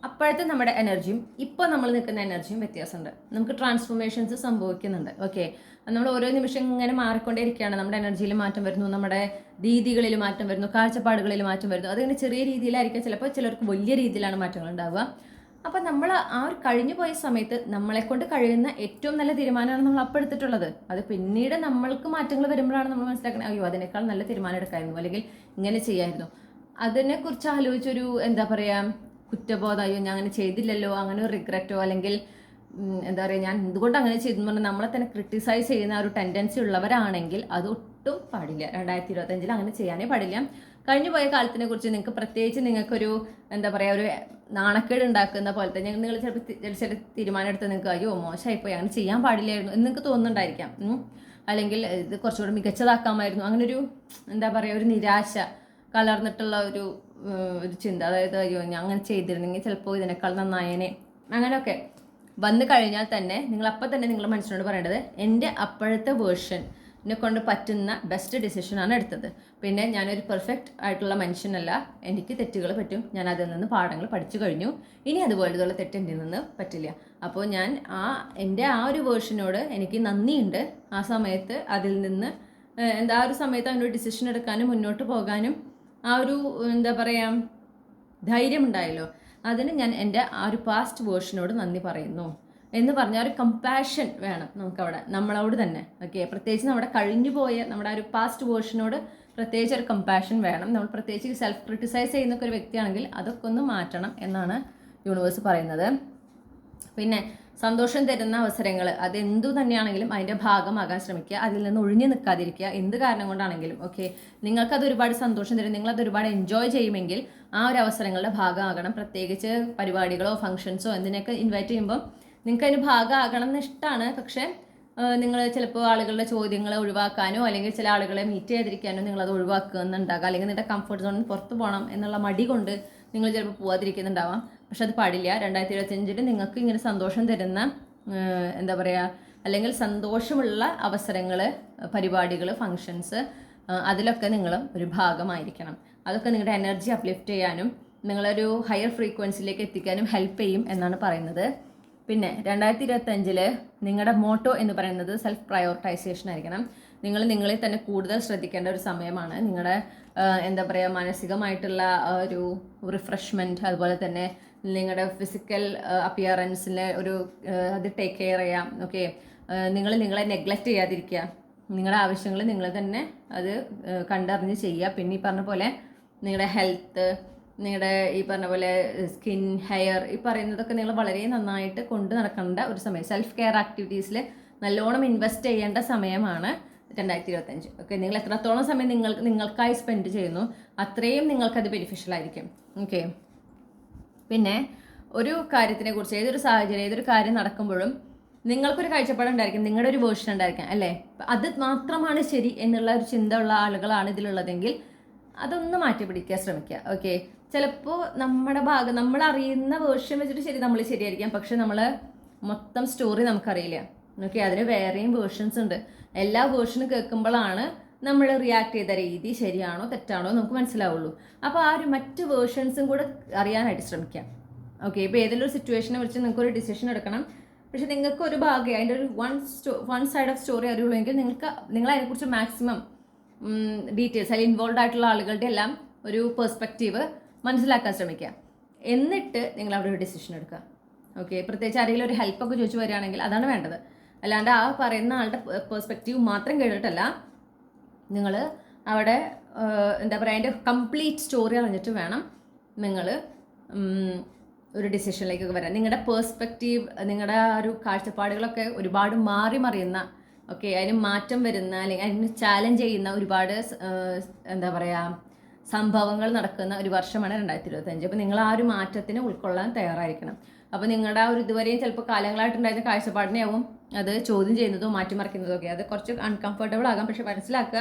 അപ്പോഴത്തെ നമ്മുടെ എനർജിയും ഇപ്പോൾ നമ്മൾ നിൽക്കുന്ന എനർജിയും വ്യത്യാസമുണ്ട്. നമുക്ക് ട്രാൻസ്ഫോർമേഷൻസ് സംഭവിക്കുന്നുണ്ട്. ഓക്കെ, നമ്മൾ ഓരോ നിമിഷം ഇങ്ങനെ മാറിക്കൊണ്ടേയിരിക്കുകയാണ്. നമ്മുടെ എനർജിയിൽ മാറ്റം വരുന്നു, നമ്മുടെ രീതികളിൽ മാറ്റം വരുന്നു, കാഴ്ചപ്പാടുകളിൽ മാറ്റം വരുന്നു. അതിങ്ങനെ ചെറിയ രീതിയിലായിരിക്കും, ചിലപ്പോൾ ചിലർക്ക് വലിയ രീതിയിലാണ് മാറ്റങ്ങൾ ഉണ്ടാവുക. അപ്പം നമ്മൾ ആ ഒരു കഴിഞ്ഞു പോയ സമയത്ത് നമ്മളെക്കൊണ്ട് കഴിയുന്ന ഏറ്റവും നല്ല തീരുമാനമാണ് നമ്മൾ അപ്പോൾ എടുത്തിട്ടുള്ളത്. അത് പിന്നീട് നമ്മൾക്ക് മാറ്റങ്ങൾ വരുമ്പോഴാണ് നമ്മൾ മനസ്സിലാക്കുന്നത്, അയ്യോ അതിനേക്കാൾ നല്ല തീരുമാനം എടുക്കായിരുന്നു, അല്ലെങ്കിൽ ഇങ്ങനെ ചെയ്യായിരുന്നു. അതിനെക്കുറിച്ച് ആലോചിച്ചൊരു എന്താ പറയുക കുറ്റബോധം, അയ്യോ ഞാൻ അങ്ങനെ ചെയ്തില്ലല്ലോ, അങ്ങനെ ഒരു റിഗ്രറ്റോ, അല്ലെങ്കിൽ എന്താ പറയുക ഞാൻ എന്തുകൊണ്ട് അങ്ങനെ ചെയ്തു പറഞ്ഞാൽ നമ്മളെ തന്നെ ക്രിട്ടിസൈസ് ചെയ്യുന്ന ഒരു ടെൻഡൻസി ഉള്ളവരാണെങ്കിൽ അത് ഒട്ടും പാടില്ല. 2025 അങ്ങനെ ചെയ്യാനേ പാടില്ല. കഴിഞ്ഞു പോയ കാലത്തിനെ കുറിച്ച് നിങ്ങൾക്ക് പ്രത്യേകിച്ച് നിങ്ങൾക്കൊരു എന്താ പറയുക ഒരു നാണക്കേട് ഉണ്ടാക്കുന്ന പോലെ തന്നെ നിങ്ങൾ ചില തീരുമാനം എടുത്ത് നിങ്ങൾക്ക് അയ്യോ മോശമായിപ്പോയി അങ്ങനെ ചെയ്യാൻ പാടില്ലായിരുന്നു എന്ന് നിങ്ങൾക്ക് തോന്നുന്നുണ്ടായിരിക്കാം. അല്ലെങ്കിൽ ഇത് കുറച്ചുകൂടി മികച്ചതാക്കാമായിരുന്നു, അങ്ങനൊരു എന്താ പറയുക ഒരു നിരാശ, കലർന്നിട്ടുള്ള ഒരു ചിന്ത. അതായത് അയ്യോ ഞാൻ അങ്ങനെ ചെയ്തിരുന്നെങ്കിൽ ചിലപ്പോൾ ഇതിനേക്കാൾ നന്നായേനെ, അങ്ങനെയൊക്കെ വന്നു കഴിഞ്ഞാൽ തന്നെ നിങ്ങൾ അപ്പം തന്നെ നിങ്ങളുടെ മനസ്സിനോട് പറയേണ്ടത് എൻ്റെ അപ്പോഴത്തെ വേർഷനെ കൊണ്ട് പറ്റുന്ന ബെസ്റ്റ് ഡിസിഷനാണ് എടുത്തത്. പിന്നെ ഞാനൊരു പെർഫെക്റ്റ് ആയിട്ടുള്ള മനുഷ്യനല്ല, എനിക്ക് തെറ്റുകൾ പറ്റും, ഞാൻ അതിൽ നിന്ന് പാഠങ്ങൾ പഠിച്ചു കഴിഞ്ഞു, ഇനി അതുപോലെയുള്ള തെറ്റ് എൻ്റെ നിന്ന് പറ്റില്ല. അപ്പോൾ ഞാൻ എൻ്റെ ആ ഒരു വേർഷനോട് എനിക്ക് നന്ദിയുണ്ട്. ആ സമയത്ത് അതിൽ നിന്ന് ആ ഒരു സമയത്ത് അതിനൊരു ഡിസിഷൻ എടുക്കാനും മുന്നോട്ട് പോകാനും ആ ഒരു എന്താ പറയുക ധൈര്യമുണ്ടായല്ലോ, അതിന് ഞാൻ എൻ്റെ ആ ഒരു പാസ്റ്റ് വേർഷനോട് നന്ദി പറയുന്നു എന്ന് പറഞ്ഞാൽ ഒരു കമ്പാഷൻ വേണം നമുക്കവിടെ നമ്മളോട് തന്നെ. ഓക്കെ, പ്രത്യേകിച്ച് നമ്മുടെ കഴിഞ്ഞു പോയ നമ്മുടെ ആ ഒരു പാസ്റ്റ് വേർഷനോട് പ്രത്യേകിച്ച് ഒരു കമ്പാഷൻ വേണം. നമ്മൾ പ്രത്യേകിച്ച് സെൽഫ് ക്രിട്ടിസൈസ് ചെയ്യുന്നൊക്കെ ഒരു വ്യക്തിയാണെങ്കിൽ അതൊക്കെ ഒന്ന് മാറ്റണം എന്നാണ് യൂണിവേഴ്സ് പറയുന്നത്. പിന്നെ സന്തോഷം തരുന്ന അവസരങ്ങൾ അതെന്തു തന്നെയാണെങ്കിലും അതിൻ്റെ ഭാഗമാകാൻ ശ്രമിക്കുക, അതിൽ നിന്ന് ഒഴിഞ്ഞു നിൽക്കാതിരിക്കുക, എന്ത് കാരണം കൊണ്ടാണെങ്കിലും. ഓക്കെ, നിങ്ങൾക്കത് ഒരുപാട് സന്തോഷം തരും, നിങ്ങളത് ഒരുപാട് എൻജോയ് ചെയ്യുമെങ്കിൽ ആ ഒരു അവസരങ്ങളുടെ ഭാഗമാകണം. പ്രത്യേകിച്ച് പരിപാടികളോ ഫംഗ്ഷൻസോ എന്തിനൊക്കെ ഇൻവൈറ്റ് ചെയ്യുമ്പോൾ നിങ്ങൾക്ക് അതിന് ഭാഗമാകണം എന്ന് ഇഷ്ടമാണ്. പക്ഷേ നിങ്ങൾ ചിലപ്പോൾ ആളുകളുടെ ചോദ്യങ്ങളെ ഒഴിവാക്കാനോ അല്ലെങ്കിൽ ചില ആളുകളെ മീറ്റ് ചെയ്തിരിക്കാനോ നിങ്ങളത് ഒഴിവാക്കുന്നുണ്ടാകാം, അല്ലെങ്കിൽ നിങ്ങളുടെ കംഫർട്ട് സോണിൽ പുറത്ത് പോകണം എന്നുള്ള മടി കൊണ്ട് നിങ്ങൾ ചിലപ്പോൾ പോകാതിരിക്കുന്നുണ്ടാവാം. പക്ഷെ അത് പാടില്ല. 2025 നിങ്ങൾക്ക് ഇങ്ങനെ സന്തോഷം തരുന്ന എന്താ പറയുക, അല്ലെങ്കിൽ സന്തോഷമുള്ള അവസരങ്ങൾ, പരിപാടികൾ, ഫങ്ഷൻസ്, അതിലൊക്കെ നിങ്ങൾ ഒരു ഭാഗമായിരിക്കണം. അതൊക്കെ നിങ്ങളുടെ എനർജി അപ്ലിഫ്റ്റ് ചെയ്യാനും നിങ്ങളൊരു ഹയർ ഫ്രീക്വൻസിയിലേക്ക് എത്തിക്കാനും ഹെൽപ്പ് ചെയ്യും എന്നാണ് പറയുന്നത്. പിന്നെ 2025 നിങ്ങളുടെ മോട്ടോ എന്ന് പറയുന്നത് സെൽഫ് പ്രയോറിറ്റൈസേഷൻ ആയിരിക്കണം. നിങ്ങൾ നിങ്ങളെ തന്നെ കൂടുതൽ ശ്രദ്ധിക്കേണ്ട ഒരു സമയമാണ്. നിങ്ങളുടെ എന്താ പറയുക മാനസികമായിട്ടുള്ള ഒരു റിഫ്രഷ്മെൻറ്റ്, അതുപോലെ തന്നെ നിങ്ങളുടെ ഫിസിക്കൽ അപ്പിയറൻസിനെ ഒരു അത് ടേക്ക് കെയർ ചെയ്യാം. ഓക്കെ, നിങ്ങളെ നെഗ്ലക്റ്റ് ചെയ്യാതിരിക്കുക, നിങ്ങളുടെ ആവശ്യങ്ങൾ നിങ്ങൾ തന്നെ അത് കണ്ടറിഞ്ഞ് ചെയ്യുക. പിന്നെ ഈ പറഞ്ഞ പോലെ നിങ്ങളുടെ ഹെൽത്ത്, നിങ്ങളുടെ ഈ പറഞ്ഞ പോലെ സ്കിൻ, ഹെയർ, ഈ പറയുന്നതൊക്കെ നിങ്ങൾ വളരെ നന്നായിട്ട് കൊണ്ട് നടക്കേണ്ട ഒരു സമയം. സെൽഫ് കെയർ ആക്ടിവിറ്റീസിൽ നല്ലോണം ഇൻവെസ്റ്റ് ചെയ്യേണ്ട സമയമാണ് 2025. ഓക്കെ, നിങ്ങൾ എത്രത്തോളം സമയം നിങ്ങൾക്കായി സ്പെൻഡ് ചെയ്യുന്നു അത്രയും നിങ്ങൾക്കത് ബെനിഫിഷ്യൽ ആയിരിക്കും. ഓക്കെ, പിന്നെ ഒരു കാര്യത്തിനെ കുറിച്ച് ഏതൊരു സാഹചര്യം, ഏതൊരു കാര്യം നടക്കുമ്പോഴും നിങ്ങൾക്കൊരു കാഴ്ചപ്പാടുണ്ടായിരിക്കും, നിങ്ങളുടെ ഒരു വേർഷൻ ഉണ്ടായിരിക്കാം അല്ലേ. അത് മാത്രമാണ് ശരി എന്നുള്ള ഒരു ചിന്ത ഉള്ള ആളുകളാണ് ഇതിലുള്ളതെങ്കിൽ അതൊന്ന് മാറ്റി പിടിക്കാൻ ശ്രമിക്കുക. ഓക്കെ, ചിലപ്പോൾ നമ്മുടെ ഭാഗം നമ്മൾ അറിയുന്ന വേർഷൻ വെച്ചിട്ട് ശരി നമ്മൾ ശരിയായിരിക്കാം, പക്ഷെ നമ്മൾ മൊത്തം സ്റ്റോറി നമുക്കറിയില്ല. ഓക്കെ, അതിന് വേറെയും വേർഷൻസ് ഉണ്ട്. എല്ലാ വേർഷനും കേൾക്കുമ്പോഴാണ് നമ്മൾ റിയാക്ട് ചെയ്ത രീതി ശരിയാണോ തെറ്റാണോ നമുക്ക് മനസ്സിലാവുള്ളൂ. അപ്പോൾ ആ ഒരു മറ്റ് വേർഷൻസും കൂടെ അറിയാനായിട്ട് ശ്രമിക്കാം. ഓക്കെ, ഇപ്പോൾ ഏതെങ്കിലും ഒരു സിറ്റുവേഷനെ വെച്ച് നിങ്ങൾക്കൊരു ഡിസിഷൻ എടുക്കണം, പക്ഷെ നിങ്ങൾക്ക് ഒരു ഭാഗം അതിൻ്റെ ഒരു വൺ സൈഡ് ഓഫ് സ്റ്റോറി അറിയുള്ളൂ എങ്കിൽ നിങ്ങൾ അതിനെക്കുറിച്ച് മാക്സിമം ഡീറ്റെയിൽസ് അതിൽ ഇൻവോൾവ് ആയിട്ടുള്ള ആളുകളുടെ എല്ലാം ഒരു പെർസ്പെക്റ്റീവ് മനസ്സിലാക്കാൻ ശ്രമിക്കുക. എന്നിട്ട് നിങ്ങൾ അവിടെ ഒരു ഡിസിഷൻ എടുക്കുക. ഓക്കെ, പ്രത്യേകിച്ച് ആരെങ്കിലും ഒരു ഹെൽപ്പൊക്കെ ചോദിച്ചു വരികയാണെങ്കിൽ അതാണ് വേണ്ടത്. അല്ലാണ്ട് ആ പറയുന്ന ആളുടെ പെർസ്പെക്റ്റീവ് മാത്രം കേട്ടിട്ടല്ല, നിങ്ങൾ അവിടെ എന്താ പറയുക അതിൻ്റെ കംപ്ലീറ്റ് സ്റ്റോറി അറിഞ്ഞിട്ട് വേണം നിങ്ങൾ ഒരു ഡിസിഷനിലേക്കൊക്കെ വരാൻ. നിങ്ങളുടെ പേഴ്സ്പെക്റ്റീവ്, നിങ്ങളുടെ ആ ഒരു കാഴ്ചപ്പാടുകളൊക്കെ ഒരുപാട് മാറി മറിയുന്ന, ഓക്കെ, അതിന് മാറ്റം വരുന്ന അല്ലെങ്കിൽ അതിന് ചാലഞ്ച് ചെയ്യുന്ന ഒരുപാട് എന്താ പറയുക സംഭവങ്ങൾ നടക്കുന്ന ഒരു വർഷമാണ് 2025. അപ്പോൾ നിങ്ങൾ ആ ഒരു മാറ്റത്തിന് ഉൾക്കൊള്ളാൻ തയ്യാറായിരിക്കണം. അപ്പോൾ നിങ്ങളുടെ ആ ഒരു ഇതുവരെയും ചിലപ്പോൾ കാലങ്ങളായിട്ടുണ്ടായിരുന്ന കാഴ്ചപ്പാടിനെയാവും അത് ചോദ്യം ചെയ്യുന്നതോ മാറ്റിമറിക്കുന്നതോ ഒക്കെ. അത് കുറച്ച് അൺകംഫർട്ടബിൾ ആകാം, പക്ഷെ മനസ്സിലാക്കുക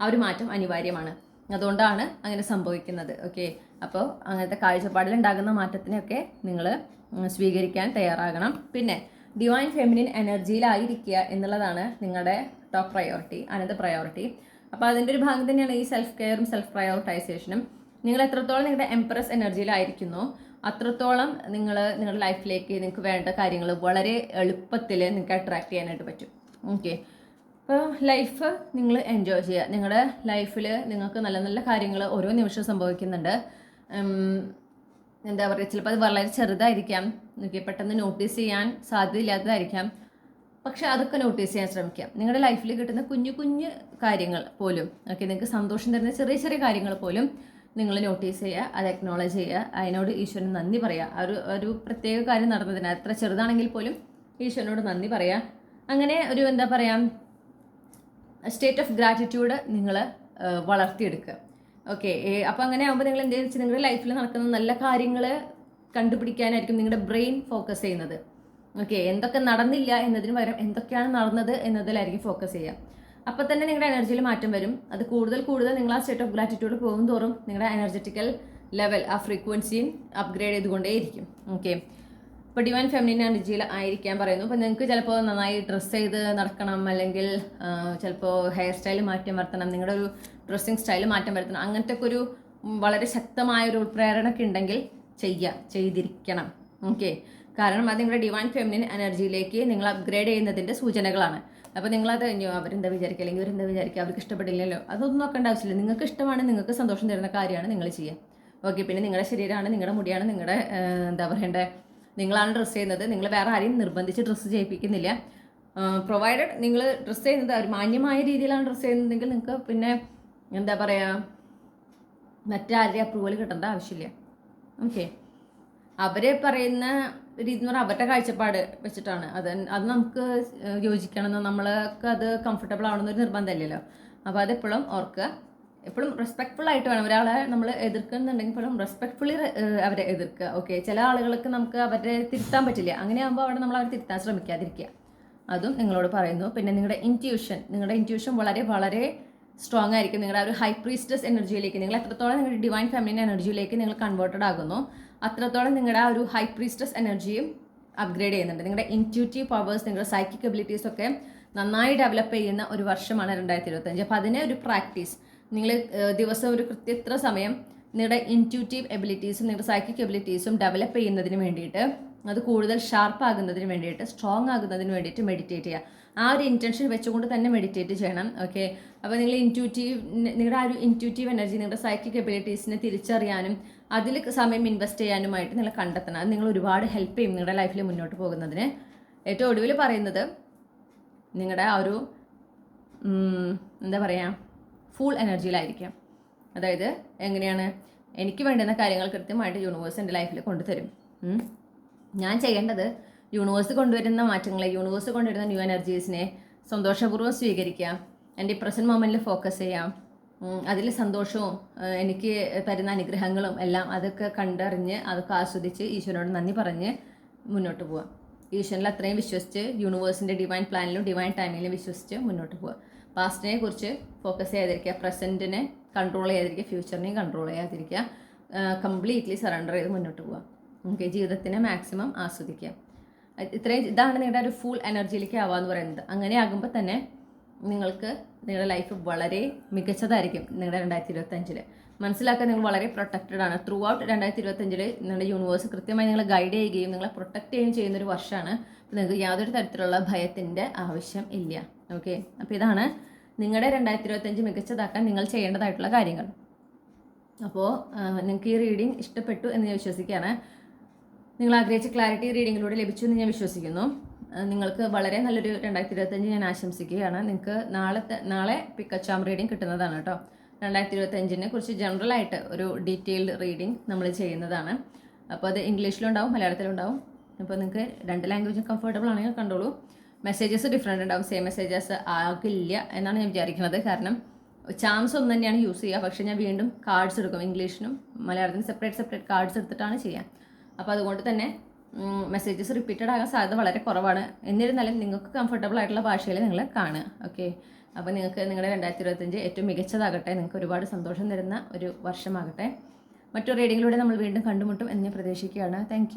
ആ ഒരു മാറ്റം അനിവാര്യമാണ്. അതുകൊണ്ടാണ് അങ്ങനെ സംഭവിക്കുന്നത്. ഓക്കെ, അപ്പോൾ അങ്ങനത്തെ കാഴ്ചപ്പാടിലുണ്ടാകുന്ന മാറ്റത്തിനെയൊക്കെ നിങ്ങൾ സ്വീകരിക്കാൻ തയ്യാറാകണം. പിന്നെ ഡിവൈൻ ഫെമിനിൻ എനർജിയിലായിരിക്കുക എന്നുള്ളതാണ് നിങ്ങളുടെ ടോപ്പ് പ്രയോറിറ്റി, അനന്ത പ്രയോറിറ്റി. അപ്പോൾ അതിൻ്റെ ഒരു ഭാഗം തന്നെയാണ് ഈ സെൽഫ് കെയറും സെൽഫ് പ്രയോറിറ്റൈസേഷനും. നിങ്ങൾ എത്രത്തോളം നിങ്ങളുടെ എംപ്രസ് എനർജിയിലായിരിക്കുന്നോ അത്രത്തോളം നിങ്ങളുടെ ലൈഫിലേക്ക് നിങ്ങൾക്ക് വേണ്ട കാര്യങ്ങൾ വളരെ എളുപ്പത്തിൽ നിങ്ങൾക്ക് അട്രാക്ട് ചെയ്യാനായിട്ട് പറ്റും. ഓക്കെ, അപ്പോൾ ലൈഫ് നിങ്ങൾ എൻജോയ് ചെയ്യുക. നിങ്ങളുടെ ലൈഫിൽ നിങ്ങൾക്ക് നല്ല നല്ല കാര്യങ്ങൾ ഓരോ നിമിഷവും സംഭവിക്കുന്നുണ്ട്. എന്താ പറയുക, ചിലപ്പോൾ അത് വളരെ ചെറുതായിരിക്കാം, പെട്ടെന്ന് നോട്ടീസ് ചെയ്യാൻ സാധ്യതയില്ലാത്തതായിരിക്കാം, പക്ഷെ അതൊക്കെ നോട്ടീസ് ചെയ്യാൻ ശ്രമിക്കാം. നിങ്ങളുടെ ലൈഫിൽ കിട്ടുന്ന കുഞ്ഞു കുഞ്ഞു കാര്യങ്ങൾ പോലും, ഓക്കെ, നിങ്ങൾക്ക് സന്തോഷം തരുന്ന ചെറിയ ചെറിയ കാര്യങ്ങൾ പോലും നിങ്ങൾ നോട്ടീസ് ചെയ്യുക, അത് അക്നോളജ് ചെയ്യുക, അതിനോട് ഈശ്വരന് നന്ദി പറയുക. ഒരു പ്രത്യേക കാര്യം നടന്നതിന് എത്ര ചെറുതാണെങ്കിൽ പോലും ഈശ്വരനോട് നന്ദി പറയുക. അങ്ങനെ ഒരു എന്താ പറയുക സ്റ്റേറ്റ് ഓഫ് ഗ്രാറ്റിറ്റ്യൂഡ് നിങ്ങൾ വളർത്തിയെടുക്കുക. ഓക്കെ, അപ്പോൾ അങ്ങനെ ആകുമ്പോൾ നിങ്ങൾ എന്തെന്ന് വെച്ചാൽ നിങ്ങളുടെ ലൈഫിൽ നടക്കുന്ന നല്ല കാര്യങ്ങൾ കണ്ടുപിടിക്കാനായിരിക്കും നിങ്ങളുടെ ബ്രെയിൻ ഫോക്കസ് ചെയ്യുന്നത്. ഓക്കെ, എന്തൊക്കെ നടന്നില്ല എന്നതിന് പകരം എന്തൊക്കെയാണ് നടന്നത് എന്നതിലായിരിക്കും ഫോക്കസ് ചെയ്യുക. അപ്പോൾ തന്നെ നിങ്ങളുടെ എനർജിയിൽ മാറ്റം വരും. അത് കൂടുതൽ നിങ്ങൾ ആ സ്റ്റേറ്റ് ഓഫ് ഗ്രാറ്റിറ്റ്യൂഡ് പോകും തോറും നിങ്ങളുടെ എനർജറ്റിക്കൽ ലെവൽ, ആ ഫ്രീക്വൻസിയും അപ്ഗ്രേഡ് ചെയ്തുകൊണ്ടേയിരിക്കും. ഓക്കെ, ഇപ്പോൾ ഡിവൈൻ ഫെമിനിൻ എനർജിയിൽ ആയിരിക്കാൻ പറയുന്നു. അപ്പോൾ നിങ്ങൾക്ക് ചിലപ്പോൾ നന്നായി ഡ്രസ്സ് ചെയ്ത് നടക്കണം, അല്ലെങ്കിൽ ചിലപ്പോൾ ഹെയർ സ്റ്റൈൽ മാറ്റം വരുത്തണം, നിങ്ങളുടെ ഒരു ഡ്രസ്സിങ് സ്റ്റൈൽ മാറ്റം വരുത്തണം, അങ്ങനത്തെ ഒക്കെ ഒരു വളരെ ശക്തമായൊരു പ്രേരണയൊക്കെ ഉണ്ടെങ്കിൽ ചെയ്തിരിക്കണം. ഓക്കെ, കാരണം അത് നിങ്ങളുടെ ഡിവൈൻ ഫെമിനിൻ എനർജിയിലേക്ക് നിങ്ങൾ അപ്ഗ്രേഡ് ചെയ്യുന്നതിൻ്റെ സൂചനകളാണ്. അപ്പോൾ നിങ്ങളത് കഴിഞ്ഞു അവരെന്താ വിചാരിക്കുക, അല്ലെങ്കിൽ ഇവരെന്താ വിചാരിക്കുക, അവർക്ക് ഇഷ്ടപ്പെടില്ലല്ലോ, അതൊന്നും നോക്കേണ്ട ആവശ്യമില്ല. നിങ്ങൾക്ക് ഇഷ്ടമാണ്, നിങ്ങൾക്ക് സന്തോഷം തരുന്ന കാര്യമാണ് നിങ്ങൾ ചെയ്യുക. ഓക്കെ, പിന്നെ നിങ്ങളുടെ ശരീരമാണ്, നിങ്ങളുടെ മുടിയാണ്, നിങ്ങളുടെ എന്താ പറയേണ്ടത്, നിങ്ങളാണ് ഡ്രസ്സ് ചെയ്യുന്നത്. നിങ്ങൾ വേറെ ആരെയും നിർബന്ധിച്ച് ഡ്രസ്സ് ചെയ്യിപ്പിക്കുന്നില്ല. പ്രൊവൈഡഡ് നിങ്ങൾ ഡ്രസ്സ് ചെയ്യുന്നത് ഒരു മാന്യമായ രീതിയിലാണ് ഡ്രസ്സ് ചെയ്യുന്നതെങ്കിൽ നിങ്ങൾക്ക് പിന്നെ എന്താ പറയുക, മറ്റാരുടെ അപ്രൂവൽ കിട്ടേണ്ട ആവശ്യമില്ല. ഓക്കെ, അവർ പറയുന്ന രീതി എന്ന് പറഞ്ഞാൽ അവരുടെ കാഴ്ചപ്പാട് വെച്ചിട്ടാണ്. അത് നമുക്ക് യോജിക്കണമെന്നോ നമ്മൾക്ക് അത് കംഫർട്ടബിൾ ആവണമെന്നൊരു നിർബന്ധമില്ലല്ലോ. അപ്പോൾ അതെപ്പോഴും ഓർക്കുക, എപ്പോഴും റെസ്പെക്ട്ഫുൾ ആയിട്ട് വേണം. ഒരാളെ നമ്മൾ എതിർക്കുന്നുണ്ടെങ്കിൽ പോലും റെസ്പെക്ട്ഫുള്ളി അവരെ എതിർക്കുക. ഓക്കെ, ചില ആളുകൾക്ക് നമുക്ക് അവരെ തിരുത്താൻ പറ്റില്ല. അങ്ങനെയാകുമ്പോൾ അവിടെ നമ്മൾ അവരെ തിരുത്താൻ ശ്രമിക്കാതിരിക്കുക. അതും നിങ്ങളോട് പറയുന്നു. പിന്നെ നിങ്ങളുടെ ഇൻറ്റ്യൂഷൻ വളരെ വളരെ സ്ട്രോങ് ആയിരിക്കും. നിങ്ങളുടെ ഒരു ഹൈ പ്രീസ്റ്റസ് എനർജിയിലേക്ക് നിങ്ങൾ എത്രത്തോളം നിങ്ങളുടെ ഡിവൈൻ ഫെമിനിൻ എനർജിയിലേക്ക് നിങ്ങൾ കൺവേർട്ടഡ് ആകുന്നു, അത്രത്തോളം നിങ്ങളുടെ ആ ഒരു ഹൈ പ്രീസ്റ്റസ് എനർജിയും അപ്ഗ്രേഡ് ചെയ്യുന്നുണ്ട്. നിങ്ങളുടെ ഇൻറ്റ്യൂട്ടീവ് പവേഴ്സ്, നിങ്ങളുടെ സൈക്കിക് എബിലിറ്റീസ് ഒക്കെ നന്നായി ഡെവലപ്പ് ചെയ്യുന്ന ഒരു വർഷമാണ് 2025. അപ്പോൾ അതിനെ ഒരു പ്രാക്ടീസ്, നിങ്ങൾ ദിവസം ഒരു ഇത്ര സമയം നിങ്ങളുടെ ഇൻറ്റ്യൂട്ടീവ് എബിലിറ്റീസും നിങ്ങളുടെ സൈക്കിക് എബിലിറ്റീസും ഡെവലപ്പ് ചെയ്യുന്നതിന് വേണ്ടിയിട്ട്, അത് കൂടുതൽ ഷാർപ്പ് ആകുന്നതിന് വേണ്ടിയിട്ട്, സ്ട്രോങ് ആകുന്നതിന് വേണ്ടിയിട്ട് മെഡിറ്റേറ്റ് ചെയ്യുക. ആ ഒരു ഇൻറ്റൻഷൻ വെച്ചുകൊണ്ട് തന്നെ മെഡിറ്റേറ്റ് ചെയ്യണം. ഓക്കെ, അപ്പോൾ നിങ്ങൾ നിങ്ങളുടെ ആ ഒരു ഇൻറ്റ്യൂട്ടീവ് എനർജി, നിങ്ങളുടെ സൈക്കിക് എബിലിറ്റീസിനെ തിരിച്ചറിയാനും അതിൽ സമയം ഇൻവെസ്റ്റ് ചെയ്യാനുമായിട്ട് നിങ്ങൾ കണ്ടെത്തണം. അത് നിങ്ങൾ ഒരുപാട് ഹെൽപ്പ് ചെയ്യും നിങ്ങളുടെ ലൈഫിൽ മുന്നോട്ട് പോകുന്നതിന്. ഏറ്റവും ഒടുവിൽ പറയുന്നത് നിങ്ങളുടെ ആ ഒരു എന്താ പറയുക, ഫുൾ എനർജിയിലായിരിക്കാം. അതായത് എങ്ങനെയാണ്, എനിക്ക് വേണ്ടുന്ന കാര്യങ്ങൾ കൃത്യമായിട്ട് യൂണിവേഴ്സ് എൻ്റെ ലൈഫിൽ കൊണ്ടുതരും. ഞാൻ ചെയ്യേണ്ടത് യൂണിവേഴ്സ് കൊണ്ടുവരുന്ന മാറ്റങ്ങളെ, യൂണിവേഴ്സ് കൊണ്ടുവരുന്ന ന്യൂ എനർജീസിനെ സന്തോഷപൂർവ്വം സ്വീകരിക്കാം. എൻ്റെ പ്രസൻറ്റ് മൊമെൻറ്റിൽ ഫോക്കസ് ചെയ്യാം. അതിൽ സന്തോഷവും എനിക്ക് തരുന്ന അനുഗ്രഹങ്ങളും എല്ലാം അതൊക്കെ കണ്ടറിഞ്ഞ് അതൊക്കെ ആസ്വദിച്ച് ഈശ്വരനോട് നന്ദി പറഞ്ഞ് മുന്നോട്ട് പോവാം. ഈശ്വരനിൽ അത്രയും വിശ്വസിച്ച്, യൂണിവേഴ്സിൻ്റെ ഡിവൈൻ പ്ലാനിലും ഡിവൈൻ ടൈമിലും വിശ്വസിച്ച് മുന്നോട്ട് പോവുക. പാസ്റ്റിനെ കുറിച്ച് ഫോക്കസ് ചെയ്യാതിരിക്കുക, പ്രസൻറ്റിനെ കൺട്രോൾ ചെയ്യാതിരിക്കുക, ഫ്യൂച്ചറിനെയും കൺട്രോൾ ചെയ്യാതിരിക്കുക. കംപ്ലീറ്റ്ലി സറണ്ടർ ചെയ്ത് മുന്നോട്ട് പോവുക. ഓക്കെ, ജീവിതത്തിനെ മാക്സിമം ആസ്വദിക്കുക. ഇതാണ് നിങ്ങളുടെ ഒരു ഫുൾ എനർജിയിലേക്ക് ആവാന്ന് പറയുന്നത്. അങ്ങനെ ആകുമ്പോൾ തന്നെ നിങ്ങൾക്ക് നിങ്ങളുടെ ലൈഫ് വളരെ മികച്ചതായിരിക്കും. നിങ്ങളുടെ 2025 മനസ്സിലാക്കാൻ നിങ്ങൾ വളരെ പ്രൊട്ടക്റ്റഡ് ആണ്. ത്രൂ ഔട്ട് 2025 നിങ്ങളുടെ യൂണിവേഴ്സ് കൃത്യമായി നിങ്ങളെ ഗൈഡ് ചെയ്യുകയും നിങ്ങളെ പ്രൊട്ടക്റ്റ് ചെയ്യുകയും ചെയ്യുന്നൊരു വർഷമാണ്. അപ്പോൾ നിങ്ങൾക്ക് യാതൊരു തരത്തിലുള്ള ഭയത്തിൻ്റെ ആവശ്യം ഇല്ല. ഓക്കെ, അപ്പോൾ ഇതാണ് നിങ്ങളുടെ 2025 മികച്ചതാക്കാൻ നിങ്ങൾ ചെയ്യേണ്ടതായിട്ടുള്ള കാര്യങ്ങൾ. അപ്പോൾ നിങ്ങൾക്ക് ഈ റീഡിംഗ് ഇഷ്ടപ്പെട്ടു എന്ന് ഞാൻ വിശ്വസിക്കുകയാണ്. നിങ്ങൾ ആഗ്രഹിച്ച ക്ലാരിറ്റി റീഡിങ്ങിലൂടെ ലഭിച്ചു എന്ന് ഞാൻ വിശ്വസിക്കുന്നു. നിങ്ങൾക്ക് വളരെ നല്ലൊരു 2025 ഞാൻ ആശംസിക്കുകയാണ്. നിങ്ങൾക്ക് നാളെ പിക്കച്ചാം റീഡിംഗ് കിട്ടുന്നതാണ് കേട്ടോ. 2025 കുറിച്ച് ജനറലായിട്ട് ഒരു ഡീറ്റെയിൽഡ് റീഡിംഗ് നമ്മൾ ചെയ്യുന്നതാണ്. അപ്പോൾ അത് ഇംഗ്ലീഷിലുണ്ടാവും, മലയാളത്തിലുണ്ടാവും. അപ്പോൾ നിങ്ങൾക്ക് 2 ലാംഗ്വേജും കംഫർട്ടബിൾ ആണെങ്കിൽ കണ്ടോളൂ. മെസ്സേജസ് ഡിഫറെൻ്റ് ഉണ്ടാവും, സെയിം മെസ്സേജസ് ആകില്ല എന്നാണ് ഞാൻ വിചാരിക്കുന്നത്. കാരണം ചാംസ് ഒന്ന് തന്നെയാണ് യൂസ് ചെയ്യുക, പക്ഷേ ഞാൻ വീണ്ടും കാർഡ്സ് എടുക്കും. ഇംഗ്ലീഷിനും മലയാളത്തിനും സെപ്പറേറ്റ് കാർഡ്സ് എടുത്തിട്ടാണ് ചെയ്യുക. അപ്പോൾ അതുകൊണ്ട് തന്നെ മെസ്സേജസ് റിപ്പീറ്റഡ് ആകാൻ സാധ്യത വളരെ കുറവാണ്. എന്നിരുന്നാലും നിങ്ങൾക്ക് കംഫർട്ടബിൾ ആയിട്ടുള്ള ഭാഷയിൽ നിങ്ങൾ കാണുക. ഓക്കെ, അപ്പോൾ നിങ്ങൾക്ക് നിങ്ങളുടെ 2025 ഏറ്റവും മികച്ചതാകട്ടെ. നിങ്ങൾക്ക് ഒരുപാട് സന്തോഷം തരുന്ന ഒരു വർഷമാകട്ടെ. മറ്റൊരു റീഡിങ്ങിലൂടെ നമ്മൾ വീണ്ടും കണ്ടുമുട്ടും എന്ന് ഞാൻ പ്രതീക്ഷിക്കുകയാണ്. താങ്ക്